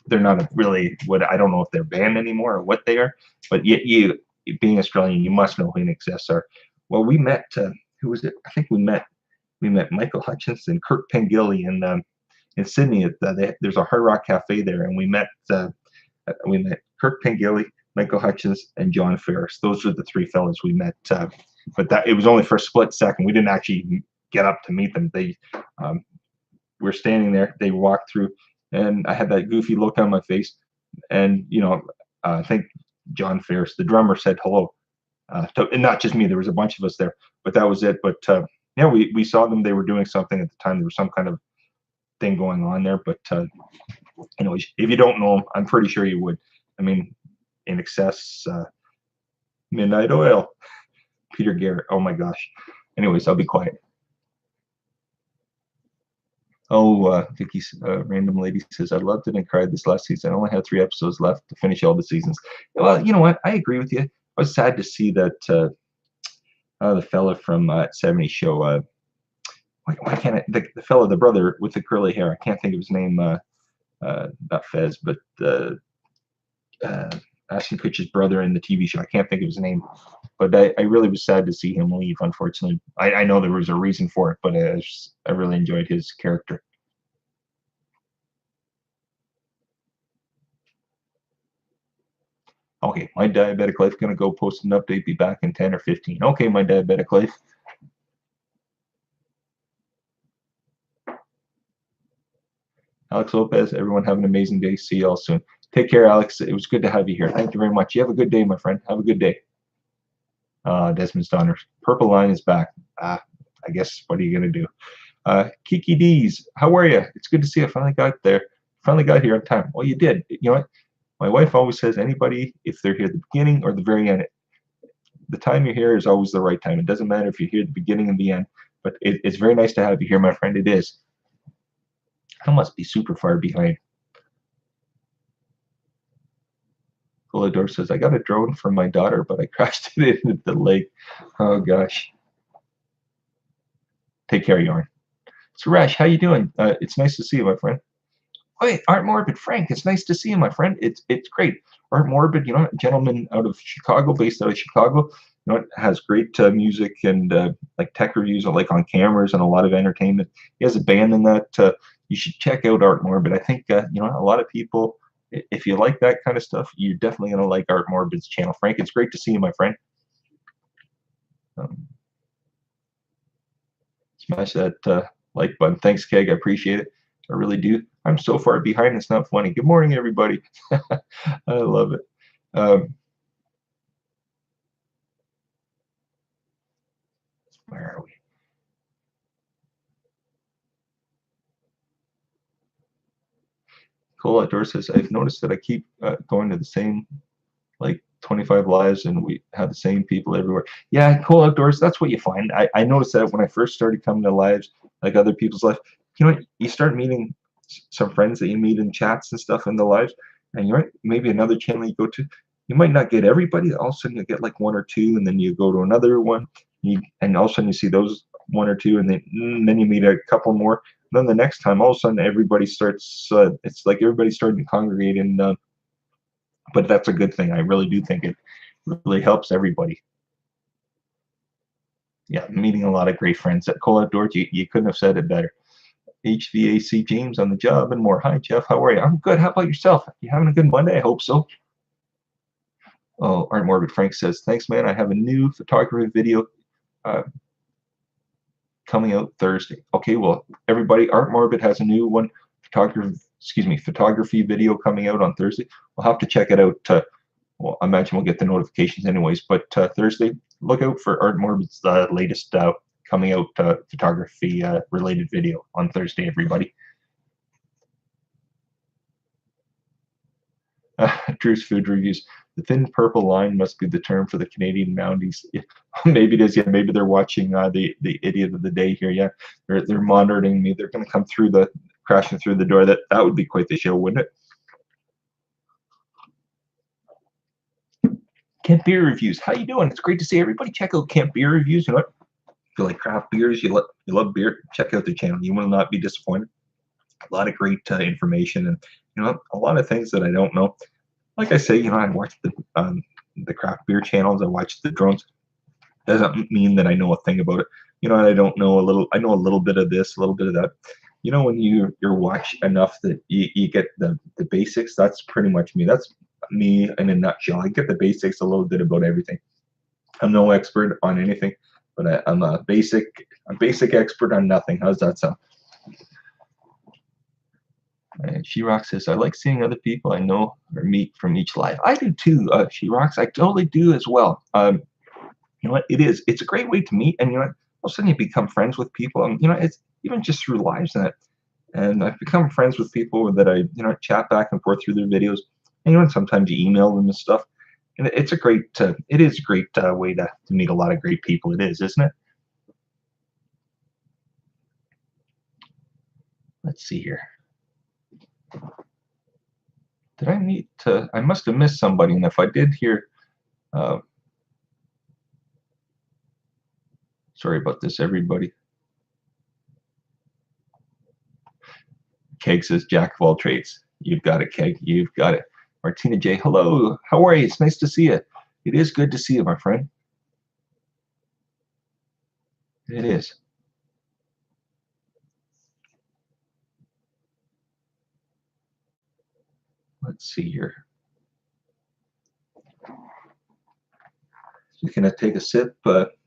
they're not really what I don't know if they're banned anymore or what they are, but yet you being Australian, you must know who INXS are. Well, we met who was it? I think we met Michael Hutchence and Kurt Pengilly in Sydney. There's a Hard Rock Cafe there, and we met Kurt Pengilly, Michael Hutchence, and John Ferris. Those are the three fellas we met. But that it was only for a split second. We didn't actually get up to meet them. They were standing there. They walked through, and I had that goofy look on my face. And I think John Ferris, the drummer, said hello. And not just me. There was a bunch of us there, but that was it. But yeah, we saw them. They were doing something at the time. There was some kind of thing going on there. But anyways, if you don't know them, I'm pretty sure you would. I mean, INXS, Midnight Oil, Peter Garrett. Oh my gosh. Anyways, I'll be quiet. Oh, Vicky's random lady says, I loved it and cried this last season. I only had 3 episodes left to finish all the seasons. Well, you know what? I agree with you. I was sad to see that the fella from 70 show, why can't I, the fella, the brother with the curly hair, I can't think of his name, not Fez, but Ashton Kutcher's brother in the TV show. I can't think of his name, but I really was sad to see him leave, unfortunately. I know there was a reason for it, but I really enjoyed his character. Okay, my diabetic life gonna go post an update, be back in 10 or 15. Okay, my diabetic life. Alex Lopez, everyone have an amazing day. See you all soon. Take care, Alex. It was good to have you here. Thank you very much. You have a good day, my friend. Have a good day. Desmond's Donner. Purple Line is back. I guess, what are you going to do? Kiki D's, how are you? It's good to see you. I finally got there. Finally got here on time. Well, you did. You know what? My wife always says anybody, if they're here at the beginning or the very end, the time you're here is always the right time. It doesn't matter if you're here at the beginning and the end. But it's very nice to have you here, my friend. It is. I must be super far behind. Colador says, I got a drone for my daughter, but I crashed it into the lake. Oh, gosh. Take care, Yarn. Suresh, how you doing? It's nice to see you, my friend. Wait, Art Morbid, Frank, it's nice to see you, my friend. It's great. Art Morbid, a gentleman out of Chicago, based out of Chicago, has great music and like tech reviews, like on cameras and a lot of entertainment. He has a band in that. You should check out Art Morbid. I think a lot of people, if you like that kind of stuff, you're definitely gonna like Art Morbid's channel. Frank, it's great to see you, my friend. Smash that like button. Thanks, Keg. I appreciate it. I really do. I'm so far behind, it's not funny. Good morning, everybody. I love it. Where are we? Cole Outdoor says, I've noticed that I keep going to the same, like 25 lives, and we have the same people everywhere. Yeah, Cole Outdoors, that's what you find. I noticed that when I first started coming to lives, like other people's lives, you start meeting some friends that you meet in chats and stuff in the lives, and maybe another channel you go to, you might not get everybody. All of a sudden you get like one or two, and then you go to another one, and all of a sudden you see those one or two, and then you meet a couple more. And then the next time, all of a sudden everybody starts. It's like everybody's starting to congregate, and but that's a good thing. I really do think it really helps everybody. Yeah, meeting a lot of great friends at Cole Outdoors. You couldn't have said it better. HVAC James on the job and more. Hi, Jeff. How are you? I'm good. How about yourself? You having a good Monday? I hope so. Oh, Art Morbid Frank says, thanks, man. I have a new photography video coming out Thursday. Okay, well, everybody, Art Morbid has a new one, photography video coming out on Thursday. We'll have to check it out. Well, I imagine we'll get the notifications anyways, but Thursday, look out for Art Morbid's latest coming out photography related video on Thursday, everybody. Drew's Food Reviews. The thin purple line must be the term for the Canadian Mounties. Yeah, maybe it is. Yeah, maybe they're watching the idiot of the day here. Yeah, they're monitoring me. They're going to come through crashing through the door. That would be quite the show, wouldn't it? Camp Beer Reviews. How you doing? It's great to see everybody. Check out Camp Beer Reviews. You know what? If you like craft beers, you love beer, check out their channel. You will not be disappointed. A lot of great information, and a lot of things that I don't know. Like I say, I watch the craft beer channels. I watch the drones. Doesn't mean that I know a thing about it. I don't know a little. I know a little bit of this, a little bit of that. When you're watch enough that you get the basics. That's pretty much me. That's me in a nutshell. I get the basics, a little bit about everything. I'm no expert on anything, but I'm a basic expert on nothing. How's that sound? And She-Rock says, I like seeing other people I know or meet from each live. I do too, She-Rocks. I totally do as well. You know what? It's a great way to meet, and all of a sudden you become friends with people. And it's even just through lives and I've become friends with people that I chat back and forth through their videos. And sometimes you email them and stuff. And it is a great way to meet a lot of great people. It is, isn't it? Let's see here. Did I meet? I must have missed somebody, and if I did here, sorry about this, everybody. Keg says, Jack of all trades. You've got it, Keg. You've got it. Martina J, hello. How are you? It's nice to see you. It is good to see you, my friend. It is. Let's see here. Just gonna take a sip.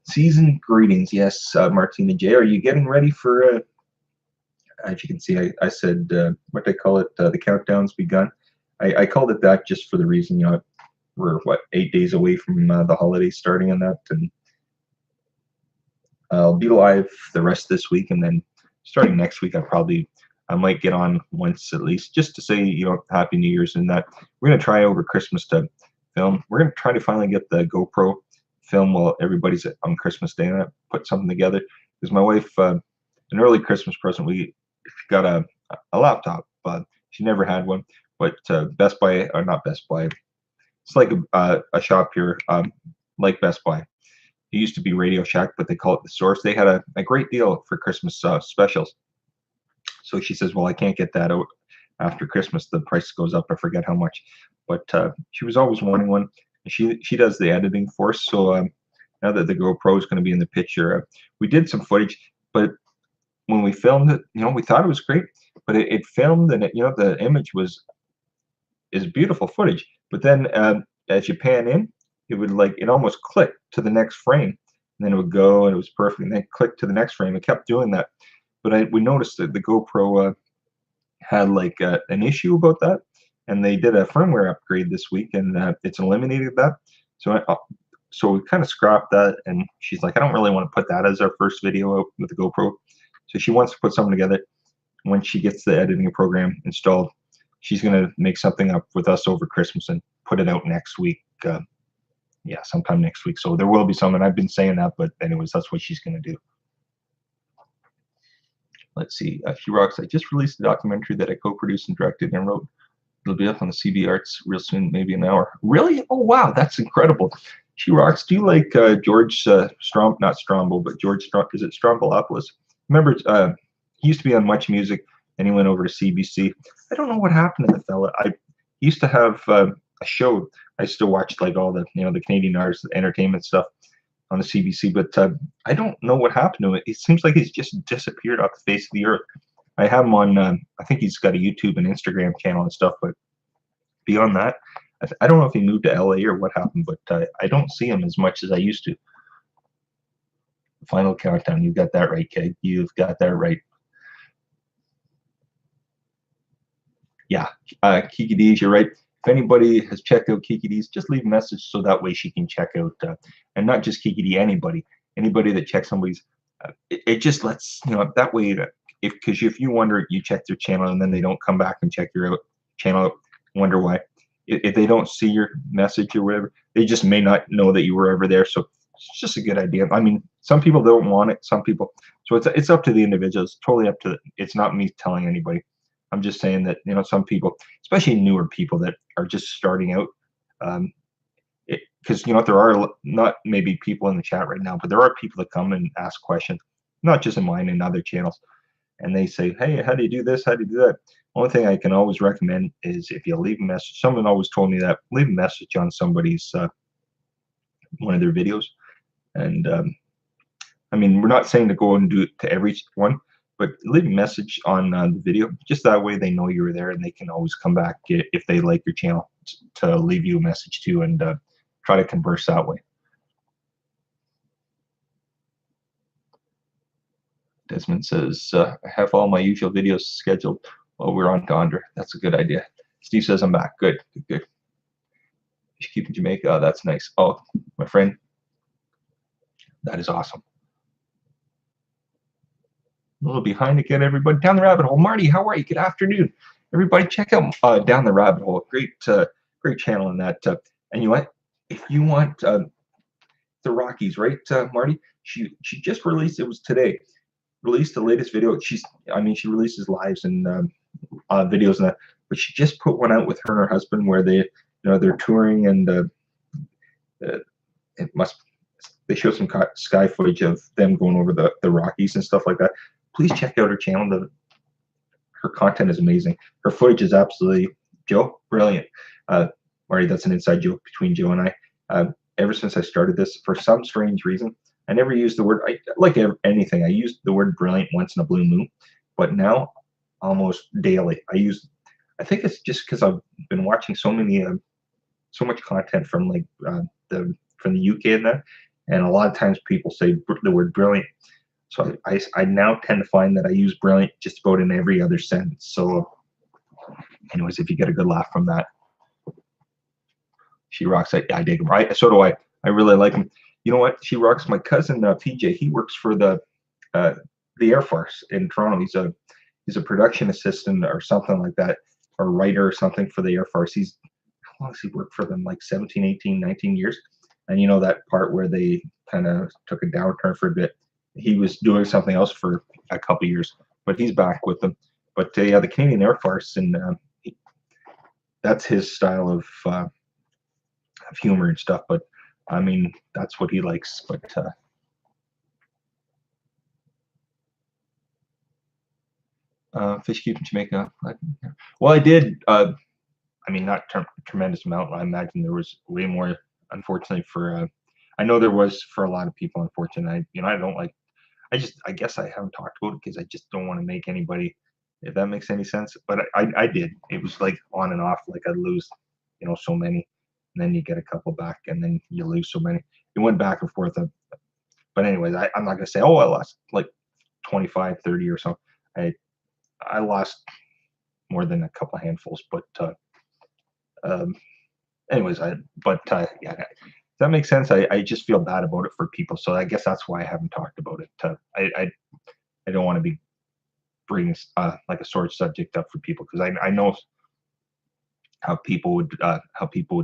Season greetings. Yes, Martina J. Are you getting ready for? As you can see, I said what do I call it? The countdown's begun. I called it that just for the reason we're 8 days away from the holidays starting on that, and I'll be live the rest of this week, and then starting next week, I might get on once at least just to say Happy New Year's and that. We're gonna try over Christmas to film. We're gonna try to finally get the GoPro film while everybody's on Christmas Day and put something together. because my wife, an early Christmas present, we got a laptop. She never had one, but Best Buy, or not Best Buy, it's like a shop here, like Best Buy. It used to be Radio Shack, but they call it the Source. They had a great deal for Christmas specials. So she says, well, I can't get that out after Christmas. The price goes up. I forget how much. But she was always wanting one. She does the editing for us. So now that the GoPro is going to be in the picture, we did some footage. But when we filmed it, we thought it was great. But it filmed, and the image is beautiful footage. But then as you pan in, it would it almost clicked to the next frame, and then it would go, and it was perfect, and then click to the next frame. It kept doing that. But we noticed that the GoPro had an issue about that, and they did a firmware upgrade this week, and it's eliminated that. So we kind of scrapped that, and she's like, I don't really want to put that as our first video out with the GoPro. So she wants to put something together. When she gets the editing program installed, she's going to make something up with us over Christmas and put it out next week. Yeah, sometime next week. So there will be some, and I've been saying that, but anyways, that's what she's going to do. Let's see. She Rocks. I just released a documentary that I co-produced and directed and wrote. It'll be up on the CB Arts real soon, maybe an hour. Really? Oh, wow. That's incredible. She Rocks. Do you like George not Strombo, but George is it Stroumboulopoulos? Remember, he used to be on Much Music, and he went over to CBC. I don't know what happened to the fella. I used to have a show. I used to watch all the the Canadian artists, entertainment stuff on the CBC, but I don't know what happened to it. It seems like he's just disappeared off the face of the earth. I have him on, I think he's got a YouTube and Instagram channel and stuff, but beyond that, I don't know if he moved to LA or what happened, but I don't see him as much as I used to. Final Countdown, you got that right, Keg. You've got that right. Yeah, Kiki D's, you're right. If anybody has checked out Kiki D's, just leave a message so that way she can check out, and not just Kiki D, anybody that checks somebody's, it just lets, that way, because if you wonder, you check their channel and then they don't come back and check your channel, wonder why. If they don't see your message or whatever, they just may not know that you were ever there. So it's just a good idea. I mean, some people don't want it, some people, so it's up to the individual. It's totally up to, it's not me telling anybody. I'm just saying that, some people, especially newer people that are just starting out, because, there are not maybe people in the chat right now, but there are people that come and ask questions, not just in mine and other channels. And they say, hey, how do you do this? How do you do that? Only thing I can always recommend is if you leave a message. Someone always told me that, leave a message on somebody's, one of their videos. And I mean, we're not saying to go and do it to every one, but leave a message on the video. Just that way they know you were there, and they can always come back if they like your channel to leave you a message too, and try to converse that way. Desmond says, I have all my usual videos scheduled while we're on Gondor. That's a good idea. Steve says, I'm back. Good, good, good. You should keep in Jamaica. Oh, that's nice. Oh, my friend, that is awesome. A little behind again, everybody. Down the Rabbit Hole. Marty, how are you? Good afternoon. Everybody, check out Down the Rabbit Hole. Great, great channel in that. And you know what? If you want the Rockies, right, Marty? She just released, it was today, released the latest video. She releases lives and videos and that, but she just put one out with her and her husband where they, they're touring, and they show some sky footage of them going over the Rockies and stuff like that. Please check out her channel. Her content is amazing. Her footage is absolutely, Joe, brilliant. Marty, that's an inside joke between Joe and I. Ever since I started this, for some strange reason, I never used the word, like anything, I used the word brilliant once in a blue moon, but now almost daily. I think it's just because I've been watching so much content from from the UK and that, and a lot of times people say the word brilliant. So I now tend to find that I use brilliant just about in every other sentence. So anyways, if you get a good laugh from that. She Rocks, I dig him. So do I. I really like him. You know what? She Rocks, my cousin PJ, he works for the Air Force in Toronto. He's a production assistant or something like that, or writer or something for the Air Force. How long has he worked for them? Like 17, 18, 19 years. And that part where they kind of took a downturn for a bit. he was doing something else for a couple years, but he's back with them. But yeah, the Canadian Air Force, and that's his style of humor and stuff. But I mean, that's what he likes. But fish keep in Jamaica. Well, I did. I mean, not tremendous amount. I imagine there was way more. Unfortunately, for I know there was for a lot of people. Unfortunately, I don't like. I guess I haven't talked about it because I just don't want to make anybody. If that makes any sense, but I did. It was like on and off. Like I'd lose, so many, and then you get a couple back, and then you lose so many. It went back and forth. But anyways, I'm not gonna say, oh, I lost like 25, 30 or so. I lost more than a couple handfuls, but um, anyways, yeah, that makes sense. I just feel bad about it for people, so I guess that's why I haven't talked about it. I don't want to be bringing like a sore subject up for people because I know how people would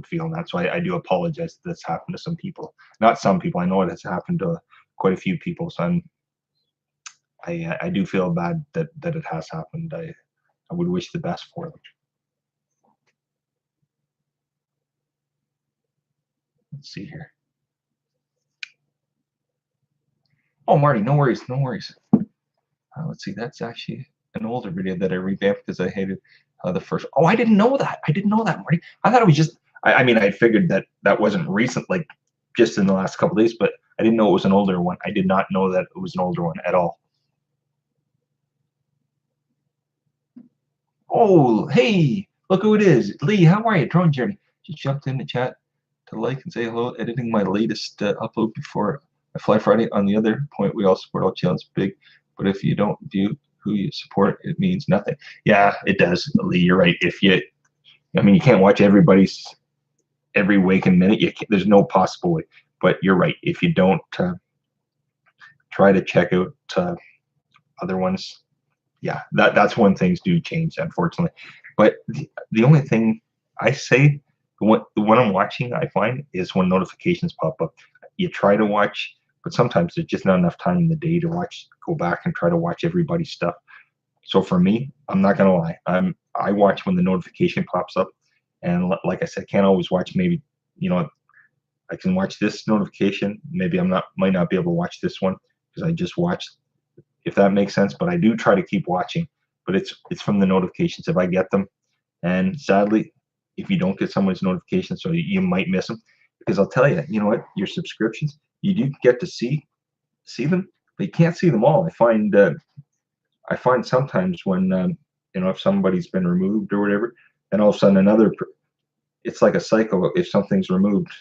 feel, and that's why I do apologize that this happened to some people. Not some people. I know it has happened to quite a few people, so I do feel bad that it has happened. I would wish the best for them. Let's see here. Oh, Marty, no worries, no worries. Let's see, that's actually an older video that I revamped because I hated the first. Oh, I didn't know that. I didn't know that, Marty. I thought it was just. I mean, I figured that wasn't recent, like just in the last couple of days, but I didn't know it was an older one. I did not know that it was an older one at all. Oh, hey, look who it is. Lee, how are you? Drone Journey. Just jumped in the chat to like and say hello. Editing my latest upload before I fly Friday. On the other point, we all support all channels big, but if you don't view who you support, it means nothing. Yeah, it does, Lee. You're right. I mean, you can't watch everybody's every waking minute. There's no possible way. But you're right. If you don't try to check out other ones, yeah, that's when things do change, unfortunately. But the only thing I say, when I'm watching, I find is when notifications pop up. You try to watch, but sometimes there's just not enough time in the day to go back and try to watch everybody's stuff. So for me, I'm not gonna lie, I watch when the notification pops up, and like I said, can't always watch. Maybe I can watch this notification. Maybe might not be able to watch this one because I just watched, if that makes sense. But I do try to keep watching. But it's from the notifications if I get them. And sadly, if you don't get someone's notifications, so you might miss them. Because I'll tell you, you know what, your subscriptions, you do get to see them, but you can't see them all. I find sometimes when if somebody's been removed or whatever, and all of a sudden it's like a cycle. If something's removed,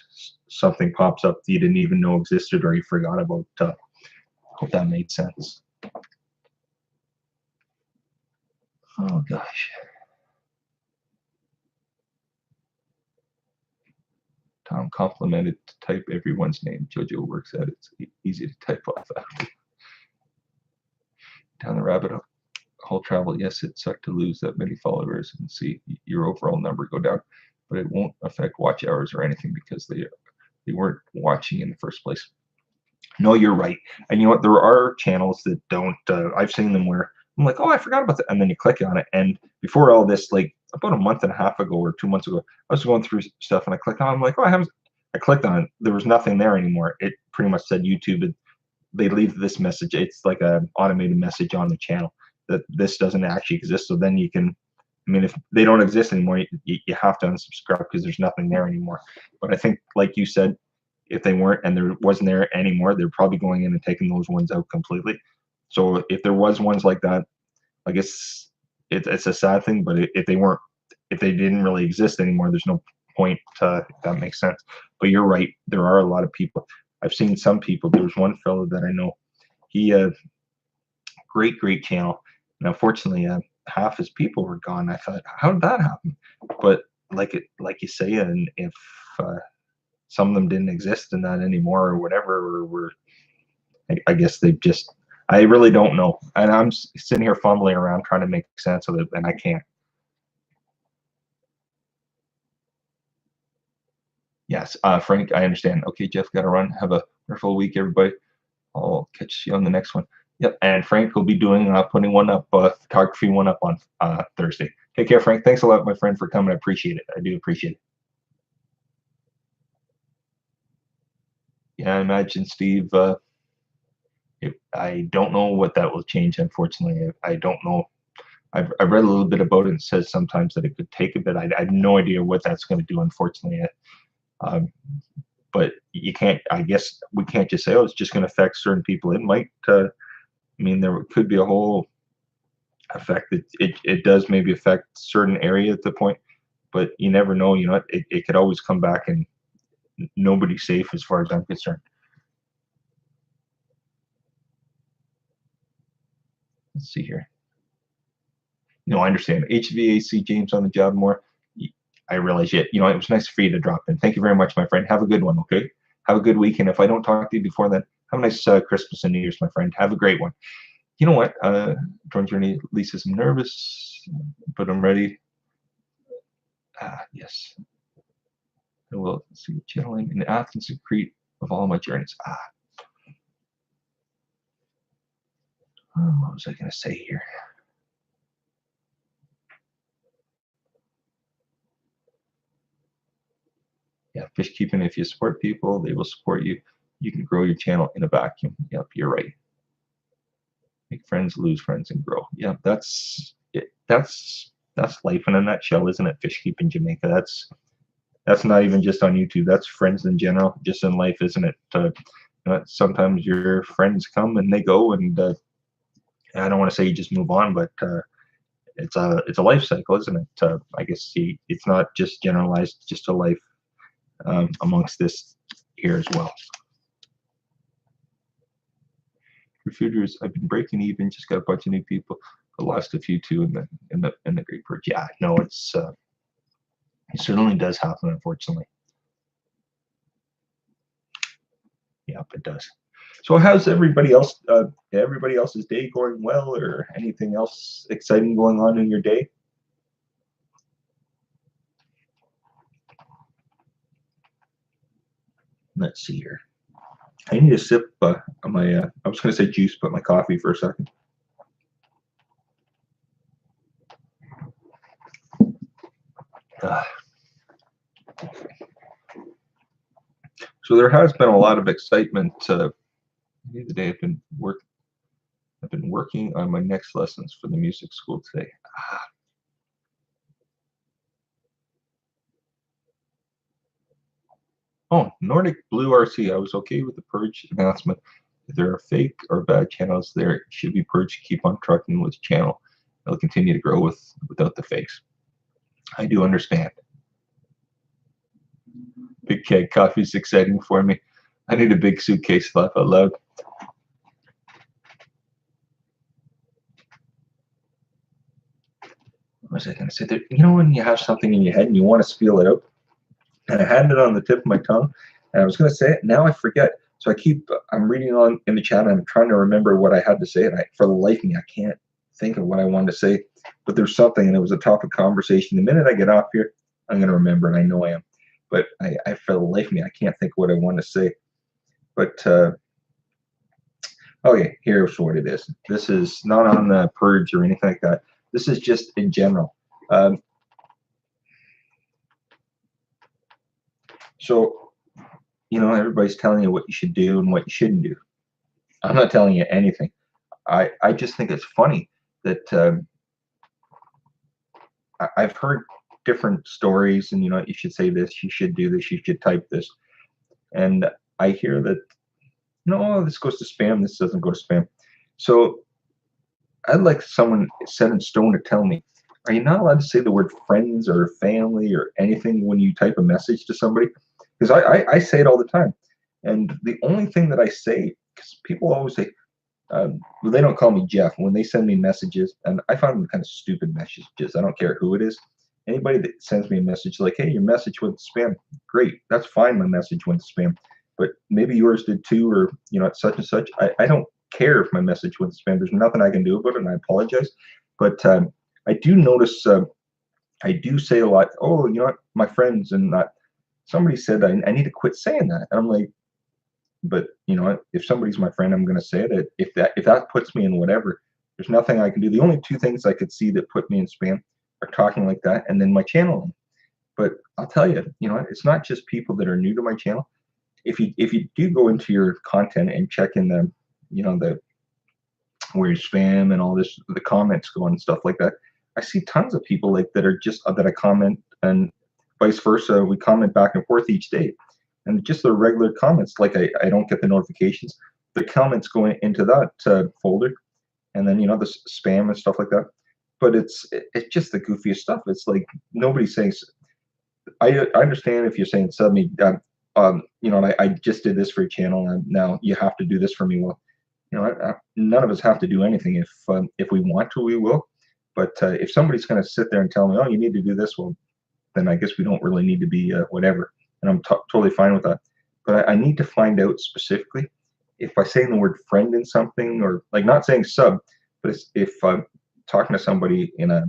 something pops up that you didn't even know existed or you forgot about. Hope that made sense. Oh gosh. Tom complimented to type everyone's name. Jojo works at it. It's easy to type off that. Down the rabbit hole travel. Yes, it sucked to lose that many followers and see your overall number go down, but it won't affect watch hours or anything because they weren't watching in the first place. No, you're right. And you know what? There are channels that don't. I've seen them where I'm like, oh, I forgot about that, and then you click on it. And before all this, like about a month and a half ago or 2 months ago, I was going through stuff and I clicked on. I'm like, oh, I haven't. I clicked on it. There was nothing there anymore. It pretty much said YouTube. They leave this message. It's like an automated message on the channel that this doesn't actually exist. So then you can. I mean, if they don't exist anymore, you have to unsubscribe because there's nothing there anymore. But I think, like you said, if they weren't and there wasn't there anymore, they're probably going in and taking those ones out completely. So if there was ones like that, I guess it's a sad thing. But if they didn't really exist anymore, there's no point. If that makes sense. But you're right. There are a lot of people. I've seen some people. There was one fellow that I know. He great channel, and unfortunately, half his people were gone. I thought, how did that happen? But like you say, and if some of them didn't exist in that anymore or whatever, or were, I guess they've just, I really don't know. And I'm sitting here fumbling around trying to make sense of it, and I can't. Yes, Frank, I understand. Okay, Jeff, got to run. Have a wonderful week, everybody. I'll catch you on the next one. Yep, and Frank will be doing putting one up, photography one up on Thursday. Take care, Frank. Thanks a lot, my friend, for coming. I appreciate it. I do appreciate it. Yeah, I imagine, Steve. I don't know what that will change. Unfortunately, I don't know. I've read a little bit about it. And it says sometimes that it could take a bit. I have no idea what that's going to do. Unfortunately, um, but you can't. I guess we can't just say, "Oh, it's just going to affect certain people." It might. I mean, there could be a whole effect. It does maybe affect certain area at the point, but you never know. You know, it could always come back, and nobody's safe as far as I'm concerned. Let's see here. I understand. HVAC James on the job more. I realize yet. It was nice for you to drop in. Thank you very much, my friend. Have a good one, okay? Have a good weekend. If I don't talk to you before then, have a nice Christmas and New Year's, my friend. Have a great one. You know what? Drone Journey, Lisa, I'm nervous, but I'm ready. Yes. I will see channeling in Athens and Crete of all my journeys. What was I going to say here? Yeah, fish keeping. If you support people, they will support you. You can grow your channel in a vacuum. Yep, you're right. Make friends, lose friends, and grow. Yeah, that's it. That's life in a nutshell, isn't it? Fish keeping Jamaica. That's not even just on YouTube. That's friends in general, just in life, isn't it? Sometimes your friends come and they go, and I don't want to say you just move on, but it's a life cycle, isn't it? I guess it's not just generalized just to life amongst this here as well. Refrigerators, I've been breaking even. Just got a bunch of new people. I lost a few too in the Great Purge. Yeah, no, it certainly does happen, unfortunately. Yep, it does. So how's everybody else? Everybody else's day going well, or anything else exciting going on in your day? Let's see here. I need a sip of my. I was going to say juice, but my coffee for a second. So there has been a lot of excitement. Today I've been working on my next lessons for the music school today. Oh, Nordic Blue RC. I was okay with the purge announcement. If there are fake or bad channels there, it should be purged. Keep on trucking with channel. It'll continue to grow without the fakes. I do understand. Big keg coffee is exciting for me. I need a big suitcase, laugh out loud. What was I going to say there? When you have something in your head and you want to spill it out, and I had it on the tip of my tongue, and I was going to say it. Now I forget. So I'm reading on in the chat, and I'm trying to remember what I had to say, and for the life of me, I can't think of what I wanted to say. But there's something, and it was a topic conversation. The minute I get off here, I'm going to remember, and I know I am. But for the life of me, I can't think of what I want to say. But okay, here's what it is. This is not on the purge or anything like that. This is just in general. So, everybody's telling you what you should do and what you shouldn't do. I'm not telling you anything. I just think it's funny that I've heard different stories, and you should say this, you should do this, you should type this, and I hear that no, this goes to spam, this doesn't go to spam. So I'd like someone set in stone to tell me, are you not allowed to say the word friends or family or anything when you type a message to somebody? Because I say it all the time, and the only thing that I say, because people always say, well, they don't call me Jeff when they send me messages, and I find them kind of stupid messages. I don't care who it is. Anybody that sends me a message like, hey, your message went spam, great, that's fine, my message went spam, but maybe yours did too, or it's such and such. I don't care if my message went spam. There's nothing I can do about it, and I apologize. But I do notice, I do say a lot, oh, my friends, and somebody said I need to quit saying that. And I'm like, But you know what? If somebody's my friend, I'm going to say it. If that puts me in whatever, there's nothing I can do. The only two things I could see that put me in spam are talking like that and then my channel. But I'll tell you, you know, it's not just people that are new to my channel. If you do go into your content and check in the, you know, the where spam and all this, the comments go and stuff like that, I see tons of people like that are just that I comment and vice versa. We comment back and forth each day, and just the regular comments. Like I don't get the notifications. The comments go into that folder, and then you know the spam and stuff like that. But it's just the goofiest stuff. It's like nobody says. I understand if you're saying sub me, you know, I just did this for your channel, and now you have to do this for me. Well, you know, none of us have to do anything. If we want to, we will. But if somebody's going to sit there and tell me, oh, you need to do this, well, then I guess we don't really need to be whatever. And I'm totally fine with that. But I need to find out specifically if by saying the word friend in something, or like not saying sub, but if I'm talking to somebody in a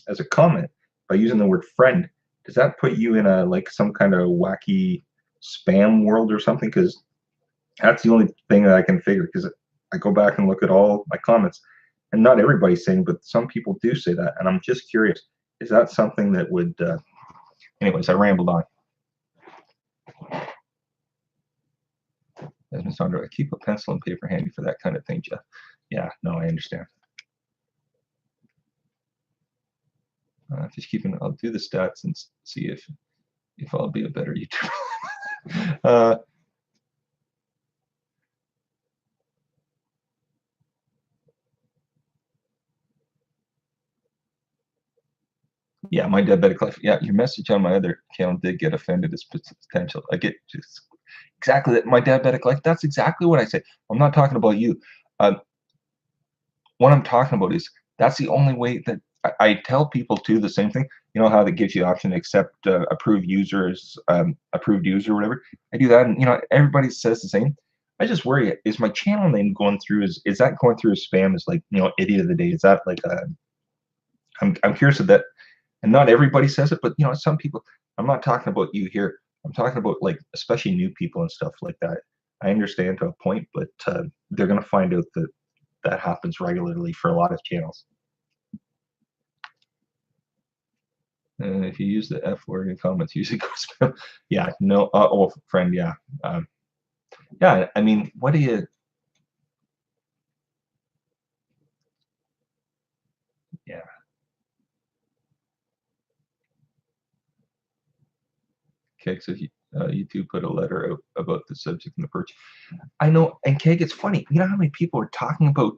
as a comment by using the word friend, does that put you in a like some kind of wacky spam world or something? Because that's the only thing that I can figure. Because I go back and look at all my comments, and not everybody's saying, but some people do say that, and I'm just curious. Is that something that would? Anyways, I rambled on. As Ms. Sandra, I keep a pencil and paper handy for that kind of thing, Jeff. Yeah, no, I understand. Just keeping. I'll do the stats and see if I'll be a better YouTuber. Yeah, my diabetic life. Yeah, your message on my other channel did get offended as potential. I get just exactly that. My diabetic life. That's exactly what I say. I'm not talking about you. What I'm talking about is that's the only way that I tell people too the same thing. You know how that gives you the option to accept approved users, approved user, or whatever. I do that, and you know everybody says the same. I just worry: is my channel name going through? Is that going through as spam? Is like you know idiot of the day? Is that like I'm curious of that, and not everybody says it, but you know some people. I'm not talking about you here. I'm talking about like especially new people and stuff like that. I understand to a point, but they're gonna find out that that happens regularly for a lot of channels. And if you use the F word in comments, usually goes, yeah, no, oh, friend, yeah. Yeah, I mean, what do you, yeah. Keg says YouTube put a letter out about the subject in the perch. I know, and Keg, it's funny. You know how many people were talking about,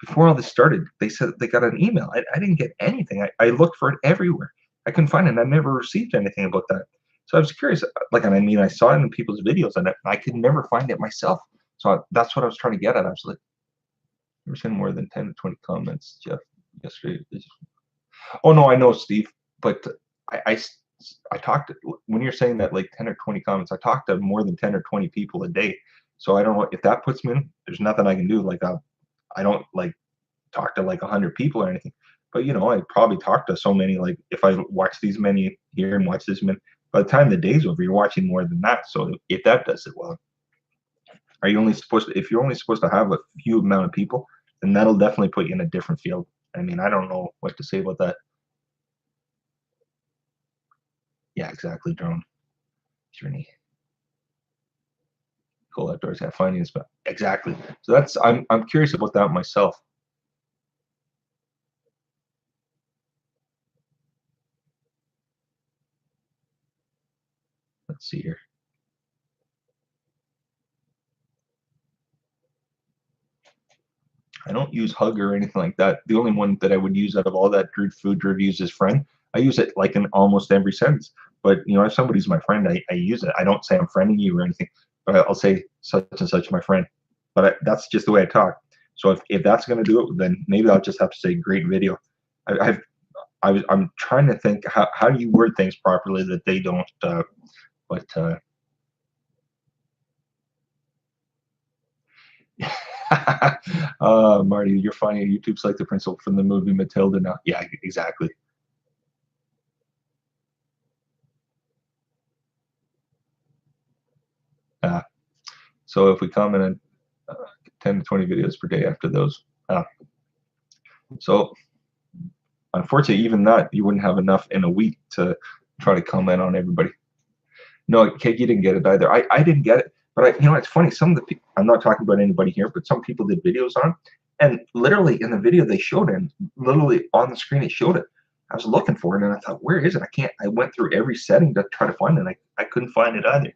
before all this started, they said they got an email. I didn't get anything. I looked for it everywhere. I couldn't find it, and I never received anything about that. So I was curious, like, and I mean, I saw it in people's videos, and I could never find it myself. So that's what I was trying to get at. I was like, never sent more than 10 to 20 comments, Jeff, yesterday. Oh, no, I know, Steve, but I, I, I talked, when you're saying that like 10 or 20 comments, I talk to more than 10 or 20 people a day. So I don't know if that puts me in, there's nothing I can do. Like, I don't like talk to like 100 people or anything, but you know, I probably talk to so many, like if I watch these many here and watch this many, by the time the day's over, you're watching more than that. So if that does it well, are you only supposed to, if you're only supposed to have a few amount of people, then that'll definitely put you in a different field. I mean, I don't know what to say about that. Yeah, exactly, drone journey. Cool outdoors, have findings, but exactly. So that's I'm curious about that myself. Let's see here. I don't use Hug or anything like that. The only one that I would use out of all that food reviews is friend. I use it like in almost every sentence. But you know, if somebody's my friend, I use it. I don't say I'm friending you or anything, but I'll say such and such my friend. But that's just the way I talk. So if that's going to do it, then maybe I'll just have to say great video. I'm trying to think how do you word things properly that they don't. But Marty, you're funny. YouTube's like the principal from the movie Matilda now. Yeah, exactly. Uh, So if we comment on 10 to 20 videos per day after those. So unfortunately, even that, you wouldn't have enough in a week to try to comment on everybody. No, Kate, you didn't get it either. I didn't get it. But it's funny. Some of the people, I'm not talking about anybody here, but some people did videos on it. And literally in the video they showed it, and literally on the screen it showed it. I was looking for it and I thought, where is it? I went through every setting to try to find it, and I couldn't find it either.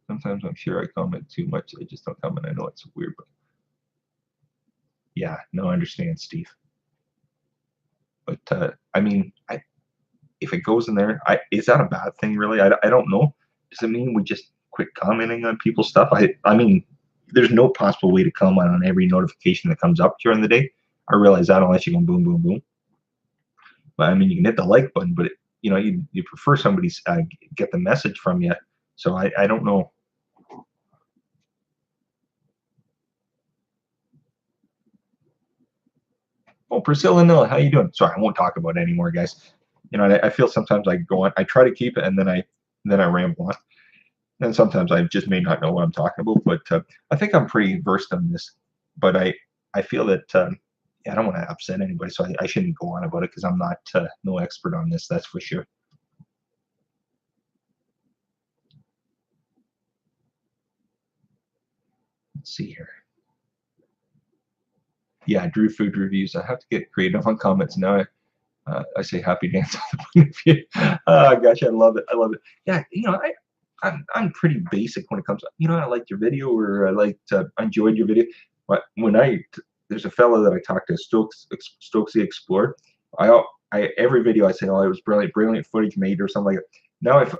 Sometimes I'm sure I comment too much. I just don't comment. I know it's weird, but yeah, no, I understand, Steve. But I mean, if it goes in there, is that a bad thing, really? I don't know. Does it mean we just quit commenting on people's stuff? I mean, there's no possible way to comment on every notification that comes up during the day. I realize that unless you go boom, boom, boom. But I mean, you can hit the like button, but you prefer somebody's get the message from you. So I don't know. Oh, Priscilla Nilla, how you doing? Sorry, I won't talk about it anymore, guys. I feel sometimes I go on, I try to keep it, and then I ramble on. And sometimes I just may not know what I'm talking about, but I think I'm pretty versed on this. But I feel that I don't want to upset anybody, so I shouldn't go on about it because I'm not no expert on this. That's for sure. Let's see here. Yeah, Drew food reviews. I have to get creative on comments now. I say happy dance on the point of view. Oh gosh, I love it. I love it. Yeah, I'm pretty basic when it comes to, I liked your video, or I enjoyed your video. But when there's a fellow that I talked to, Stokes the Explorer. Every video I say, oh, it was brilliant footage made or something like that. Now, if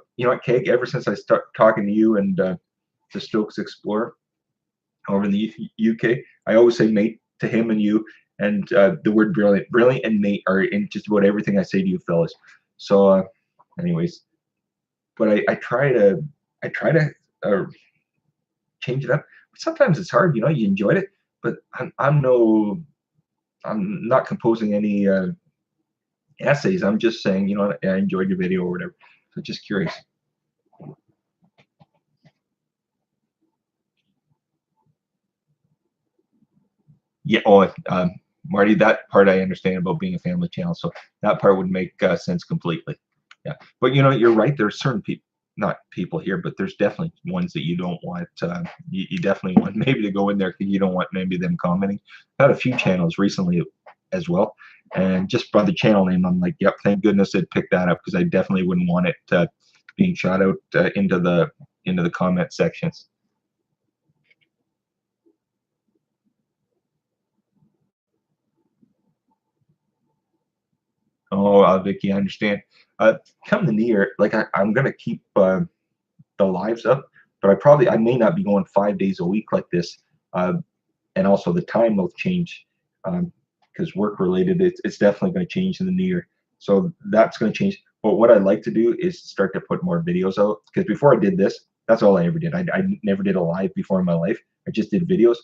Keg, ever since I start talking to you and to Stokes Explorer over in the UK, I always say mate to him and you, and the word brilliant and mate are in just about everything I say to you fellas. So anyways, but I try to change it up. Sometimes it's hard, you enjoyed it, but I'm not composing any essays. I'm just saying, I enjoyed your video or whatever. So just curious. Yeah. Oh, Marty, that part I understand about being a family channel. So that part would make sense completely. Yeah. But you're right. There's certain people, not people here, but there's definitely ones that you don't want. You definitely want maybe to go in there because you don't want maybe them commenting. I had a few channels recently as well. And just by the channel name, I'm like, yep, thank goodness it picked that up, because I definitely wouldn't want it being shot out into the comment sections. Oh, Vicky, I understand. Come the new year, like I'm gonna keep the lives up, but I may not be going 5 days a week like this, and also the time will change because work related. It's definitely going to change in the new year, so that's going to change. But what I'd like to do is start to put more videos out, because before I did this, that's all I ever did. I never did a live before in my life. I just did videos,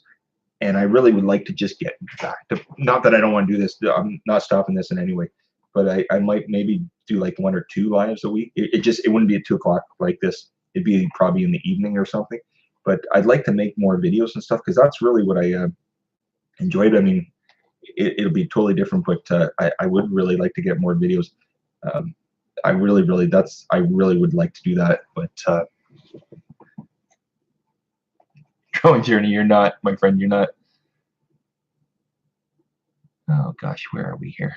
and I really would like to just get back to, not that I don't want to do this, I'm not stopping this in any way, but I might maybe do like 1 or 2 lives a week. It wouldn't be at 2 o'clock like this. It'd be probably in the evening or something. But I'd like to make more videos and stuff, because that's really what I enjoyed. I mean, it'll be totally different, but I would really like to get more videos. I really would like to do that, but Drone Journey, you're not, my friend, you're not. Oh gosh, where are we here?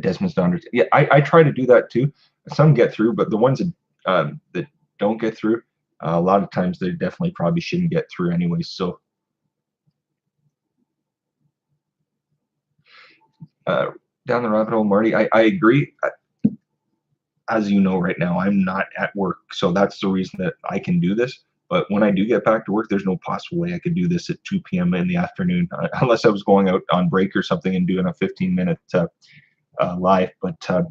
Desmond's Daughter. Yeah, I try to do that too. Some get through, but the ones that don't get through, a lot of times they definitely probably shouldn't get through anyway. So down the rabbit hole, Marty, I agree. As you know, right now I'm not at work, so that's the reason that I can do this. But when I do get back to work, there's no possible way I could do this at 2 p.m. in the afternoon, unless I was going out on break or something and doing a 15-minute live. But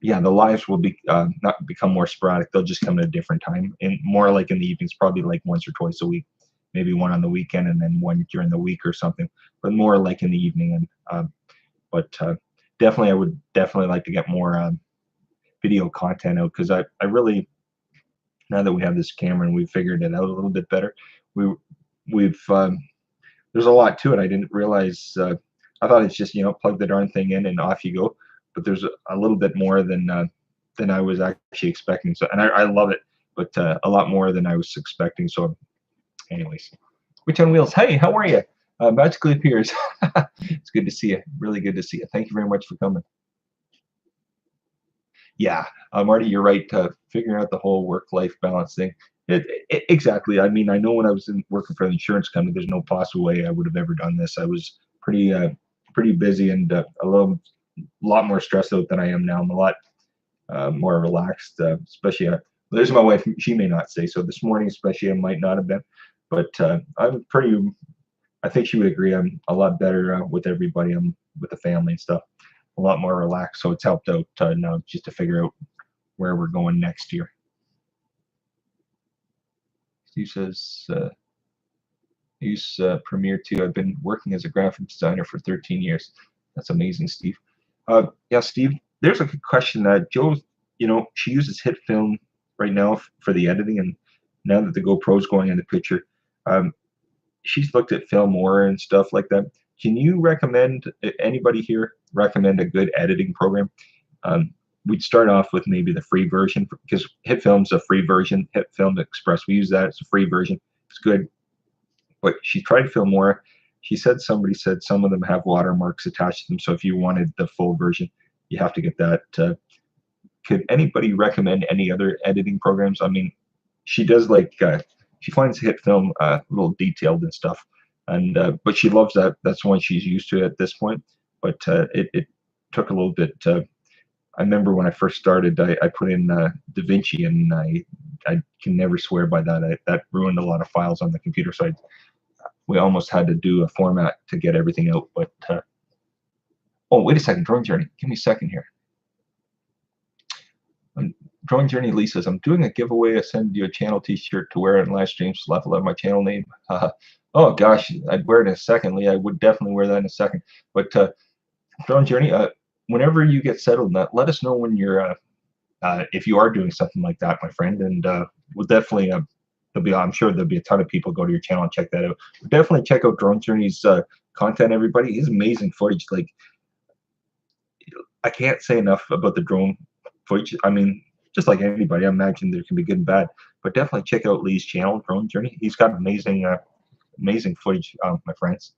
yeah, the lives will be not become more sporadic. They'll just come at a different time, and more like in the evenings, probably like once or twice a week, maybe one on the weekend and then one during the week or something. But more like in the evening. And but definitely, I would definitely like to get more video content out because I really, now that we have this camera and we've figured it out a little bit better, we we've there's a lot to it. I didn't realize. I thought it's just plug the darn thing in and off you go, but there's a little bit more than I was actually expecting. So, and I love it, but a lot more than I was expecting. So, anyways, Witch on Wheels. Hey, how are you? Magically appears. It's good to see you. Really good to see you. Thank you very much for coming. Yeah, Marty, you're right. Figuring out the whole work-life balance thing. Exactly. I mean, I know when I was working for the insurance company, there's no possible way I would have ever done this. I was pretty busy and lot more stressed out than I am now. I'm a lot more relaxed, especially. There's my wife. She may not say so. This morning, especially, I might not have been, but I'm pretty. I think she would agree. I'm a lot better with everybody. I'm with the family and stuff. A lot more relaxed. So it's helped out now just to figure out where we're going next year. Steve says, use Premiere too. I've been working as a graphic designer for 13 years. That's amazing, Steve. Yeah, Steve, there's a good question. Joe, she uses HitFilm right now for the editing, and now that the GoPro's going in the picture, she's looked at Filmora and stuff like that. Can you recommend, anybody here recommend a good editing program? We'd start off with maybe the free version because HitFilm's a free version. HitFilm Express, we use that. It's a free version. It's good. But she tried Filmora. She said somebody said some of them have watermarks attached to them. So if you wanted the full version, you have to get that. Could anybody recommend any other editing programs? I mean, she does she finds HitFilm a little detailed and stuff, and but she loves that. That's one she's used to at this point. But it took a little bit. I remember when I first started, I put in DaVinci, and I can never swear by that. That ruined a lot of files on the computer, so we almost had to do a format to get everything out. But oh, wait a second, Drawing Journey. Give me a second here. Drawing Journey Lee says, I'm doing a giveaway. I send you a channel t-shirt to wear in live streams. Level up my channel name. Oh gosh, I'd wear it in a second, Lee. I would definitely wear that in a second. But Drawing Journey, whenever you get settled, let us know when you're if you are doing something like that, my friend, and we'll definitely I'm sure there'll be a ton of people go to your channel and check that out. But definitely check out Drawing Journey's content, everybody. He's amazing footage. Like, I can't say enough about the drone footage. I mean, just like anybody, I imagine there can be good and bad, but definitely check out Lee's channel, Drawing Journey. He's got amazing footage, my friends.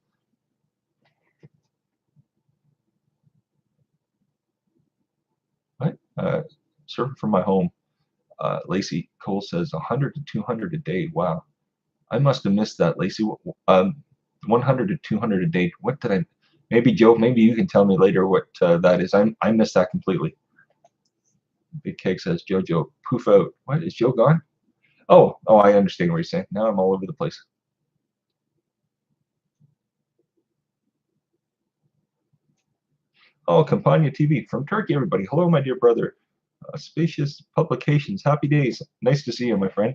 What? Surfing from my home. Lacey Cole says 100 to 200 a day. Wow, I must have missed that, Lacey. 100 to 200 a day. What did I? Maybe Joe. Maybe you can tell me later what that is. I missed that completely. Big Cake says Jojo poof out. What, is Joe gone? Oh, I understand what you're saying. Now I'm all over the place. Oh, Campania TV from Turkey, everybody. Hello, my dear brother. Spacious Publications. Happy days. Nice to see you, my friend.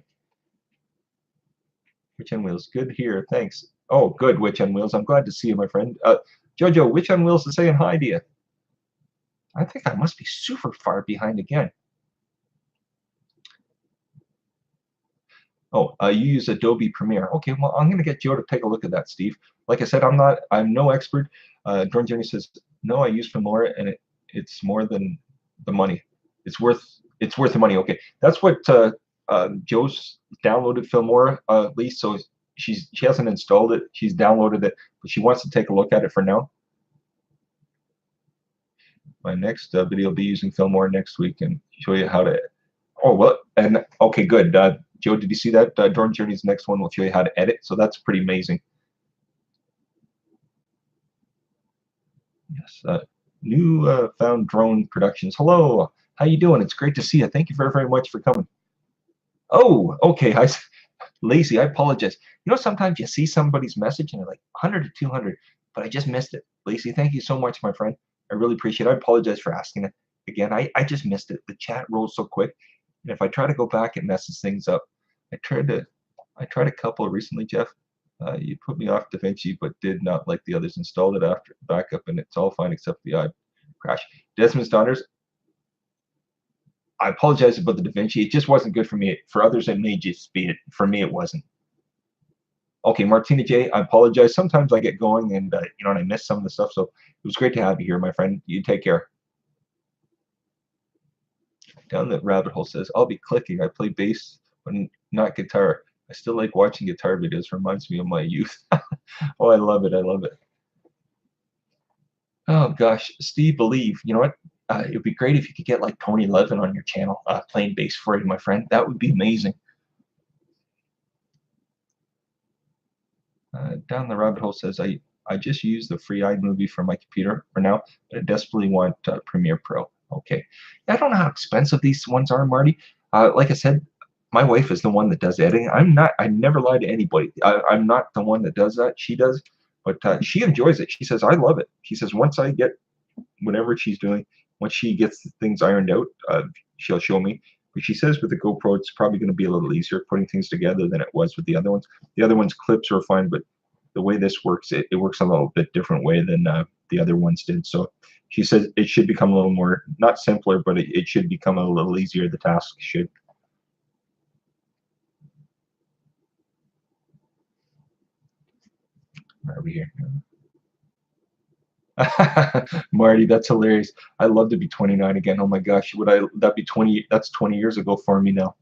Witch on Wheels. Good here. Thanks. Oh, good, Witch on Wheels. I'm glad to see you, my friend. Jojo, Witch on Wheels is saying hi to you. I think I must be super far behind again. Oh, you use Adobe Premiere. Okay, well, I'm going to get Joe to take a look at that, Steve. Like I said, I'm no expert. Jordan Jenny says, no, I use Filmora, and it's more than the money. It's worth the money. Okay, that's what Joe's downloaded Filmora, at least. So she hasn't installed it. She's downloaded it, but she wants to take a look at it for now. My next video will be using Filmora next week and show you how to. Oh, well, and okay, good. Joe, did you see that? Drone Journey's next one will show you how to edit, so that's pretty amazing. Yes, new found drone productions. Hello, how you doing? It's great to see you. Thank you very, very much for coming. Oh, okay. Lazy. I apologize. Sometimes you see somebody's message and they're like 100 to 200, but I just missed it. Lacy, thank you so much, my friend. I really appreciate it. I apologize for asking it again. I just missed it. The chat rolls so quick. And if I try to go back, it messes things up. I tried a couple recently, Jeff. You put me off DaVinci, but did not like the others. Installed it after backup, and it's all fine except the odd crash. Desmond's Daughters. I apologize about the Da Vinci. It just wasn't good for me. For others, it may just be it. For me, it wasn't. Okay, Martina J, I apologize. Sometimes I get going and, and I miss some of the stuff. So it was great to have you here, my friend. You take care. Down the rabbit hole says, I'll be clicking. I play bass, but not guitar. I still like watching guitar videos. Reminds me of my youth. Oh, I love it. I love it. Oh, gosh. Steve Believe. You know what? It would be great if you could get like Tony Levin on your channel playing bass for you, my friend. That would be amazing. Down the rabbit hole says, I just use the free iMovie for my computer for now, but I desperately want Premiere Pro. Okay. I don't know how expensive these ones are, Marty. Like I said, my wife is the one that does editing. I never lie to anybody. I'm not the one that does that. She does, but she enjoys it. She says, I love it. She says, once I get whatever she's doing, once she gets things ironed out, she'll show me. But she says with the GoPro, it's probably going to be a little easier putting things together than it was with the other ones. The other ones, clips are fine, but the way this works, it works a little bit different way than the other ones did. So she says it should become a little more, not simpler, but it should become a little easier. The task should. Where are we here? Marty, that's hilarious. I'd love to be 29 again. Oh my gosh, that'd be 20, that's 20 years ago for me now.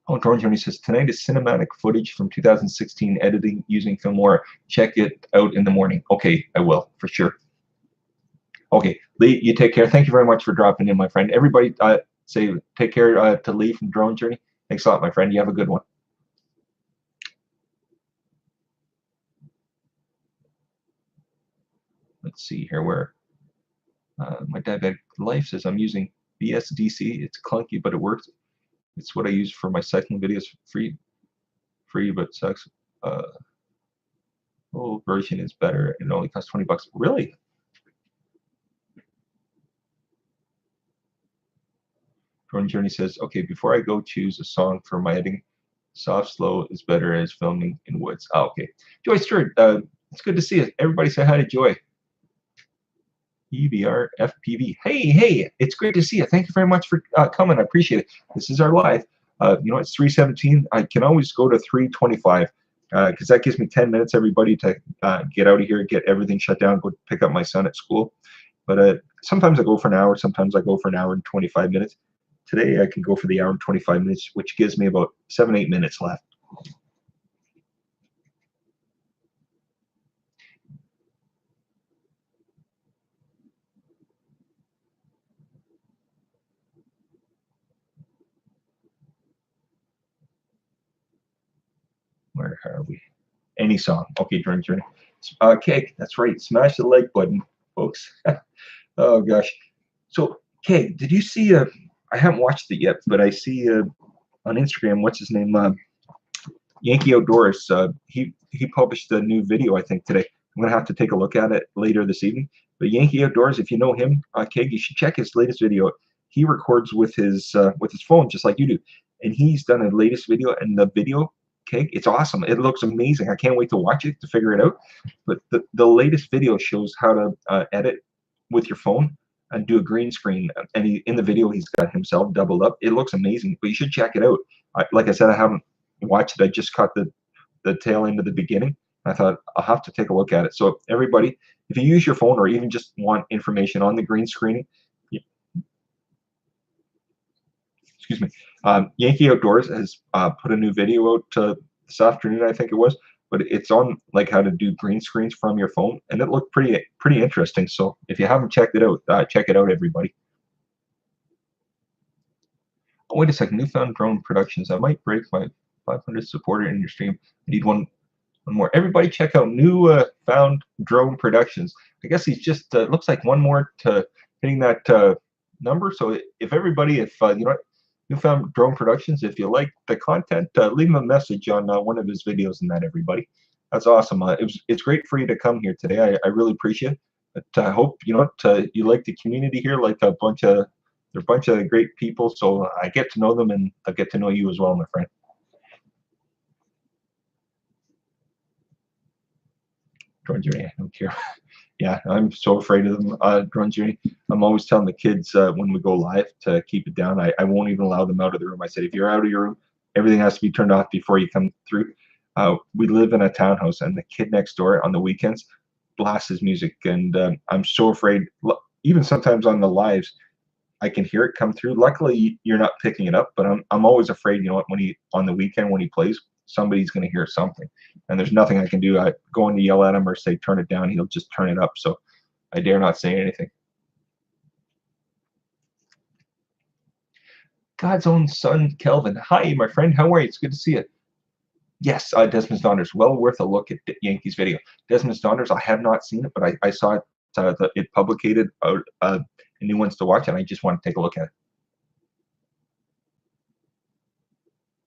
Oh, Drone Journey says, tonight is cinematic footage from 2016 editing using Filmora. Check it out in the morning. Okay, I will, for sure. Okay, Lee, you take care. Thank you very much for dropping in, my friend. Everybody say take care to Lee from Drone Journey. Thanks a lot, my friend. You have a good one. Let's see here where my diabetic life says I'm using BSDC. It's clunky, but it works. It's what I use for my cycling videos. Free, but sucks. Full version is better. It only costs $20. Really? Drone Journey says, okay, before I go choose a song for my editing, soft slow is better as filming in woods. Oh, okay. Joy Stewart, it's good to see you. Everybody say hi to Joy. EBR FPV. Hey, it's great to see you. Thank you very much for coming. I appreciate it. This is our live. It's 3:17. I can always go to 3:25 because that gives me 10 minutes, everybody, to get out of here, get everything shut down, go pick up my son at school. But sometimes I go for an hour. Sometimes I go for an hour and 25 minutes. Today I can go for the hour and 25 minutes, which gives me about 7-8 minutes left. Where are we? Any song. Okay, Drone Journey. Cake, that's right. Smash the like button, folks. Oh, gosh. So, Kay, did you see, I haven't watched it yet, but I see on Instagram, what's his name? Yankee Outdoors. He published a new video, I think, today. I'm going to have to take a look at it later this evening. But Yankee Outdoors, if you know him, Kay, you should check his latest video. He records with his phone, just like you do. And he's done a latest video, and the video, okay, it's awesome. It looks amazing. I can't wait to watch it, to figure it out. But the latest video shows how to edit with your phone and do a green screen. And in the video, he's got himself doubled up. It looks amazing, but you should check it out. Like I said, I haven't watched it. I just caught the tail end of the beginning. I thought I'll have to take a look at it. So everybody, if you use your phone or even just want information on the green screening, excuse me, Yankee Outdoors has put a new video out this afternoon, I think it was, but it's on like how to do green screens from your phone, and it looked pretty interesting. So if you haven't checked it out, check it out, everybody. Oh, wait a second, Newfound Drone Productions. I might break my 500 supporter in your stream. I need one more. Everybody check out Newfound Drone Productions. I guess he's just looks like one more to hitting that number. So if everybody, if Newfound Drone Productions, if you like the content, leave him a message on one of his videos and that, everybody. That's awesome. It's great for you to come here today. I really appreciate it. But I hope you like the community here, like they're a bunch of great people. So I get to know them, and I get to know you as well, my friend. Drone Journey, I don't care. Yeah, I'm so afraid of them, Drone Juni. I'm always telling the kids when we go live to keep it down. I won't even allow them out of the room. I said, if you're out of your room, everything has to be turned off before you come through. We live in a townhouse, and the kid next door on the weekends blasts his music, and I'm so afraid. Even sometimes on the lives, I can hear it come through. Luckily, you're not picking it up, but I'm always afraid. You know what? When he on the weekend when he plays, somebody's going to hear something, and there's nothing I can do. I go in to yell at him or say turn it down. He'll just turn it up. So I dare not say anything. God's own son, Kelvin. Hi, my friend. How are you? It's good to see you. Yes, Desmond's Daughters. Well worth a look at Yankees video. Desmond's Daughters. I have not seen it, but I saw it. It publicated new ones to watch, and I just want to take a look at it.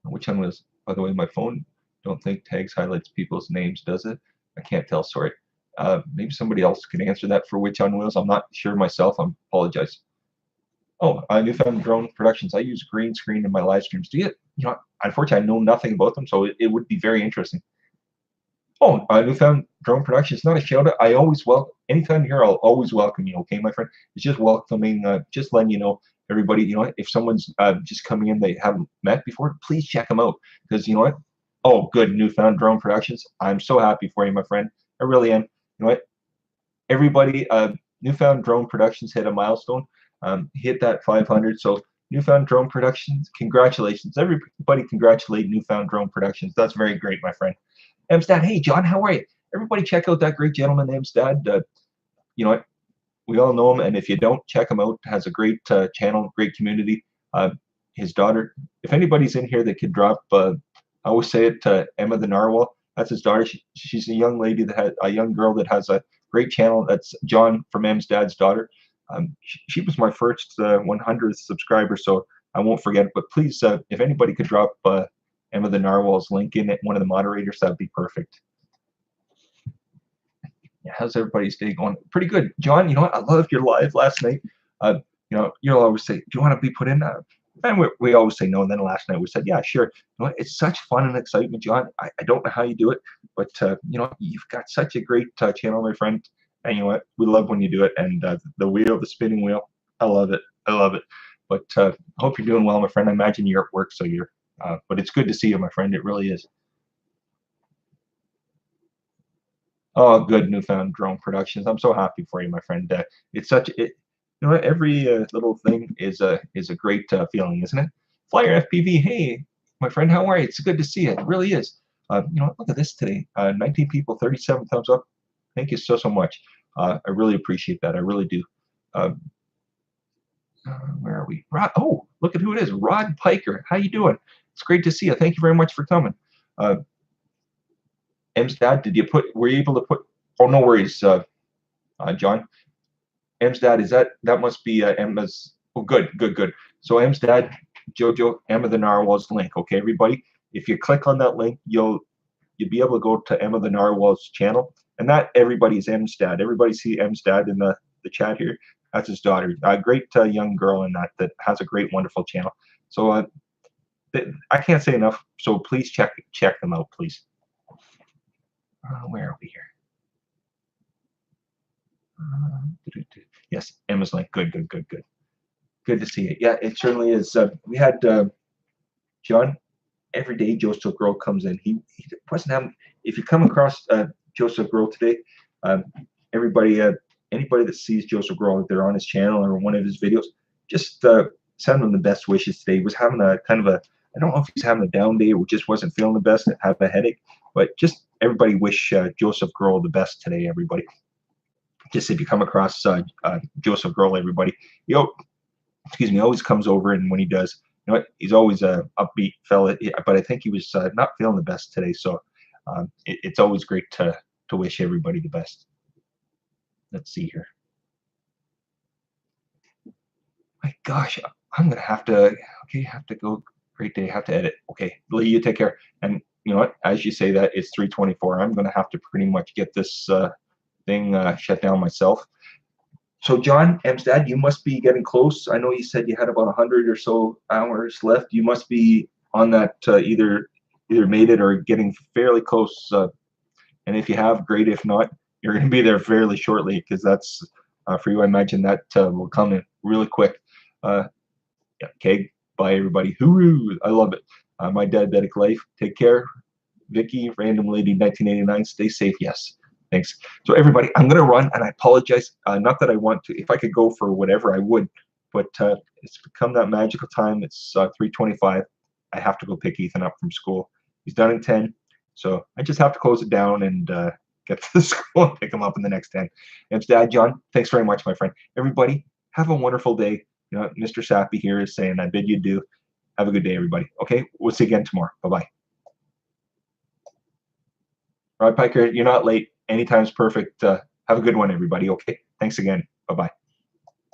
Which one was, by the way, my phone? Don't think tags highlights people's names, does it? I can't tell. Sorry. Maybe somebody else can answer that for Witch on Wheels. I'm not sure myself. I apologize. Oh, Newfound Drone Productions. I use green screen in my live streams. Do you? You know, unfortunately, I know nothing about them, so it would be very interesting. Oh, Newfound Drone Productions. Not a shout out. I always welcome. Anytime here, I'll always welcome you. Okay, my friend. It's just welcoming. Just letting you know, everybody. You know, if someone's just coming in they haven't met before, please check them out because you know what. Oh, good. Newfound Drone Productions. I'm so happy for you, my friend. I really am. You know what? Everybody, Newfound Drone Productions hit a milestone. Hit that 500. So Newfound Drone Productions, congratulations. Everybody congratulate Newfound Drone Productions. That's very great, my friend. Emstad, hey, John, how are you? Everybody check out that great gentleman, Emstad. You know what? We all know him, and if you don't, check him out. Has a great channel, great community. His daughter, if anybody's in here that could drop, I always say it to Emma the Narwhal. That's his daughter. She's a young lady that has a young girl that has a great channel. That's John from Em's dad's daughter. She was my first 100th subscriber, so I won't forget it. But please, if anybody could drop Emma the Narwhal's link in it, one of the moderators, that'd be perfect. Yeah, how's everybody's day going? Pretty good, John. You know what? I loved your live last night. You know, you'll always say, "Do you want to be put in?" And we always say no. And then last night we said, "Yeah, sure." You know what? It's such fun and excitement, John. I don't know how you do it, but you know, you've got such a great channel, my friend. And you know what? We love when you do it. And the wheel, the spinning wheel, I love it. I love it. But I hope you're doing well, my friend. I imagine you're at work, so you're. But it's good to see you, my friend. It really is. Oh, good. Newfound Drone Productions. I'm so happy for you, my friend. It's such it. You know, every little thing is a great feeling, isn't it? Flyer FPV. Hey, my friend, how are you? It's good to see you. It really is. You know, look at this today. 19 people, 37 thumbs up. Thank you so much. I really appreciate that. I really do. Uh, where are we? Rod. Oh, look at who it is. Rod Piker. How you doing? It's great to see you. Thank you very much for coming. M's dad, did you put? Were you able to put? Oh, no worries, John. M's dad, is that must be Emma's? Oh, good. So M's dad, Jojo, Emma the Narwhal's link. Okay, everybody. If you click on that link, you'll be able to go to Emma the Narwhal's channel, and that everybody is M's dad. Everybody see M's dad in the chat here. That's his daughter. A great young girl in that has a great, wonderful channel. So I can't say enough. So please check them out, please. Where are we here? Yes, Emma's link. Good. Good to see you. Yeah, it certainly is. We had John. Every day Joseph Grohl comes in. He wasn't having. If you come across Joseph Grohl today, everybody, anybody that sees Joseph Grohl, if they're on his channel or one of his videos, just send him the best wishes today. He was having a kind of a. I don't know if he's having a down day or just wasn't feeling the best and had a headache, but just everybody wish Joseph Grohl the best today, everybody. Just if you come across Joseph Grohl, everybody, excuse me, always comes over, and when he does, you know what, he's always a upbeat fella. But I think he was not feeling the best today, so it's always great to wish everybody the best. Let's see here. My gosh, I'm gonna have to. Okay, have to go. Great day. Have to edit. Okay, Lee, you take care. And you know what? As you say that, it's 3:24. I'm gonna have to pretty much get this thing shut down myself. So John, Emstad, you must be getting close. I know you said you had about 100 or so hours left. You must be on that either made it or getting fairly close. And if you have, great. If not, you're going to be there fairly shortly, because that's for you. I imagine that will come in really quick. Yeah, okay, bye everybody. Hooroo! I love it. My diabetic life. Take care. Vicky, Random Lady 1989. Stay safe. Yes. Thanks. So everybody, I'm going to run, and I apologize. Not that I want to. If I could go for whatever, I would. But it's become that magical time. It's 3:25. I have to go pick Ethan up from school. He's done in 10. So I just have to close it down and get to the school and pick him up in the next 10. And Dad, John, thanks very much, my friend. Everybody, have a wonderful day. You know, Mr. Sappy here is saying, I bid you do. Have a good day, everybody. Okay, we'll see you again tomorrow. Bye-bye. Rod Piker, you're not late. Anytime's perfect. Have a good one, everybody. Okay, thanks again. Bye-bye.